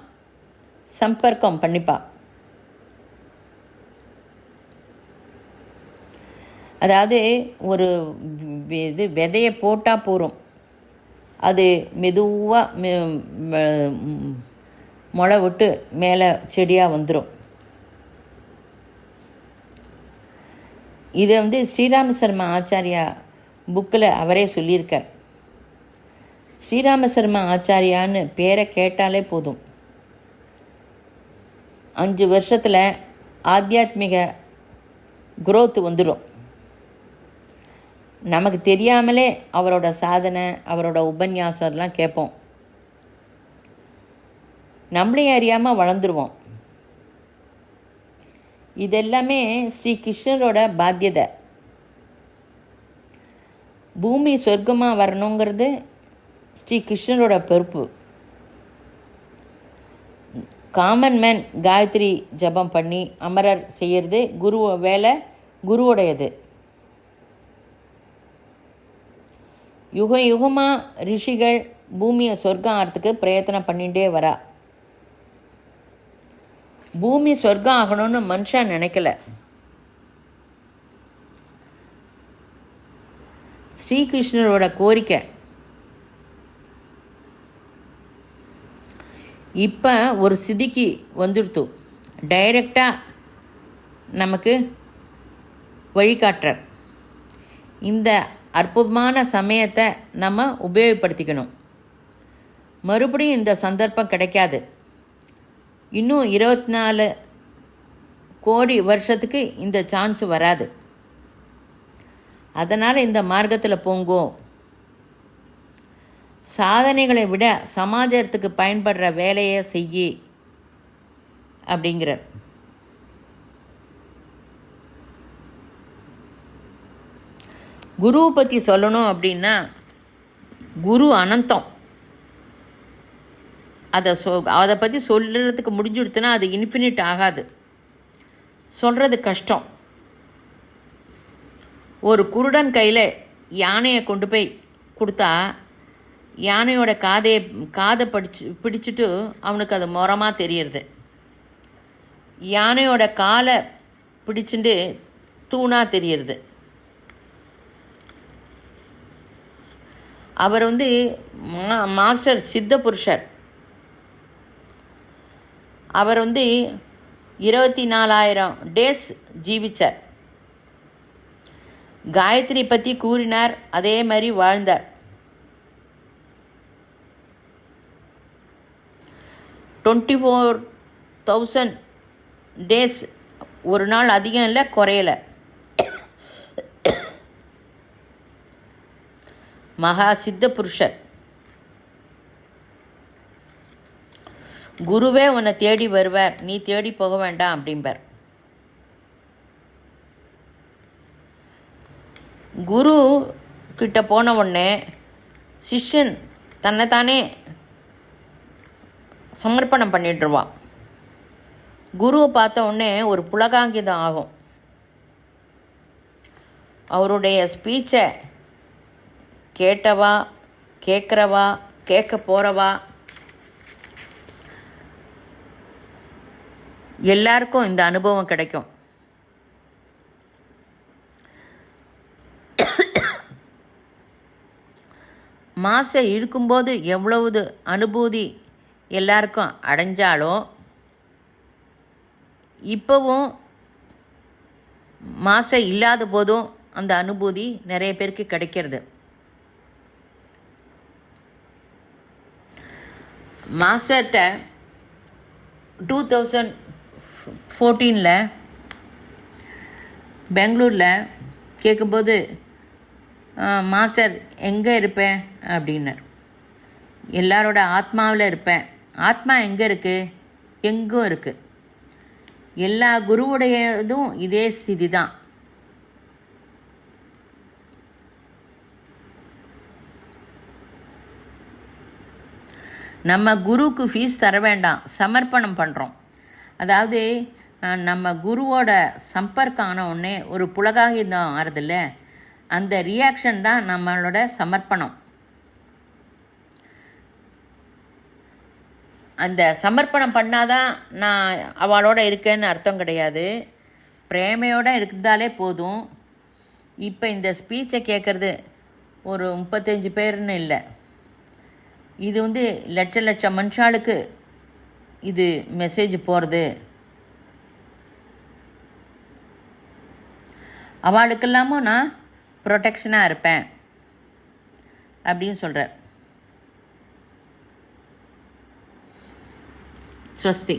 சம்பர்க்கம் பண்ணிப்பா. அதாவது ஒரு விதையை போட்டால் போகிறோம், அது மெதுவாக முளை விட்டு மேலே செடியாக வந்துடும். இதை ஸ்ரீராம சர்மா ஆச்சாரியா புக்கில் அவரே சொல்லியிருக்கார். ஸ்ரீராம சர்மா ஆச்சாரியான்னு பேரை கேட்டாலே போதும், 5 வருஷத்தில் ஆத்தியாத்மிக குரோத் வந்துடும். நமக்கு தெரியாமலே அவரோட சாதனை, அவரோட உபன்யாசம்லாம் கேட்போம். நம்மளே அறியாமல் வளர்ந்துருவோம். இதெல்லாமே ஸ்ரீ கிருஷ்ணரோட பாத்தியதை. பூமி சொர்க்கமாக வரணுங்கிறது ஸ்ரீ கிருஷ்ணரோட பொறுப்பு. காமன் மேன் காயத்ரி ஜபம் பண்ணி அமரர் செய்கிறது வேலை குருவோடையது. யுக யுகமாக ரிஷிகள் பூமியை சொர்க்கம் ஆகிறதுக்கு பிரயத்தனம் பண்ணிகிட்டே வரா. பூமி சொர்க்கம் ஆகணும்னு மனுஷன் நினைக்கல. ஸ்ரீகிருஷ்ணரோட கோரிக்கை. இப்போ ஒரு சிதிக்கு வந்துடுத்து, டைரெக்டாக நமக்கு வழிகாட்டுறார். இந்த அற்புதமான சமயத்தை நம்ம உபயோகப்படுத்திக்கணும். மறுபடியும் இந்த சந்தர்ப்பம் கிடைக்காது. இன்னும் 24 கோடி வருஷத்துக்கு இந்த சான்ஸ் வராது. அதனால் இந்த மார்க்கத்தில் போங்கோ. சாதனைகளை விட சமாஜத்துக்கு பயன்படுற வேலையை செய்யி அப்படிங்கிறார். குருவை பற்றி சொல்லணும் அப்படின்னா, குரு அனந்தம். அதை பற்றி சொல்கிறதுக்கு முடிஞ்சுடுத்துனா அது இன்ஃபினிட் ஆகாது. சொல்கிறது கஷ்டம். ஒரு குருடன் கையில் யானையை கொண்டு போய் கொடுத்தா யானையோட காதை பிடிச்சிட்டு அவனுக்கு அது முறமாக தெரியுறது. யானையோட காலை பிடிச்சிட்டு தூணாக தெரியுறது. அவர் மாஸ்டர் சித்த புருஷர். அவர் 24,000 டேஸ் ஜீவிச்சார். காயத்ரி பற்றி கூறினார், அதே மாதிரி வாழ்ந்தார். 24,000 டேஸ், ஒரு நாள் அதிகம் இல்லை, குறையலை. மகா சித்த புருஷர். குருவே உன்னை தேடி வருவார், நீ தேடி போக வேண்டாம் அப்படிம்பார். குரு கிட்ட போன உடனே சிஷ்யன் தன்னைத்தானே சமர்ப்பணம் பண்ணிட்டுருவான். குருவை பார்த்த உடனே ஒரு புலகாங்கிதம் ஆகும். அவருடைய ஸ்பீச்சை கேட்டவா, கேட்குறவா, கேட்க போகிறவா எல்லாருக்கும் இந்த அனுபவம் கிடைக்கும். மாஸ்டர் இருக்கும்போது எவ்வளவு அனுபூதி எல்லாருக்கும் அடைஞ்சாலும் இப்போவும் மாஸ்டர் இல்லாத போதும் அந்த அனுபூதி நிறைய பேருக்கு கிடைக்கிறது. மாஸ்டர்கிட்ட 2014 பெங்களூரில் கேட்கும்போது, மாஸ்டர் எங்கே இருப்பேன் அப்படின்னார். எல்லாரோட ஆத்மாவில் இருப்பேன். ஆத்மா எங்கே இருக்குது? எங்கும் இருக்குது. எல்லா குருவுடையதும் இதே ஸ்திதி தான். நம்ம குருவுக்கு ஃபீஸ் தர வேண்டாம், சமர்ப்பணம் பண்ணுறோம். அதாவது நம்ம குருவோட சம்பர்க்கம் ஆன உடனே ஒரு புலகாகிதம் ஆறுதில்ல, அந்த ரியாக்ஷன் தான் நம்மளோட சமர்ப்பணம். அந்த சமர்ப்பணம் பண்ணாதான் நான் அவளோட இருக்கேன்னு அர்த்தம் கிடையாது. பிரேமையோடு இருந்தாலே போதும். இப்போ இந்த ஸ்பீச்சை கேட்குறது ஒரு 35 பேர்னு இல்லை, இது லட்சம் மனுஷாளுக்கு இது மெசேஜ் போகிறது. அவளுக்கெல்லாமும் நான் ப்ரொடெக்ஷனாக இருப்பேன் அப்படின்னு சொல்கிறார். ஸ்வஸ்தி.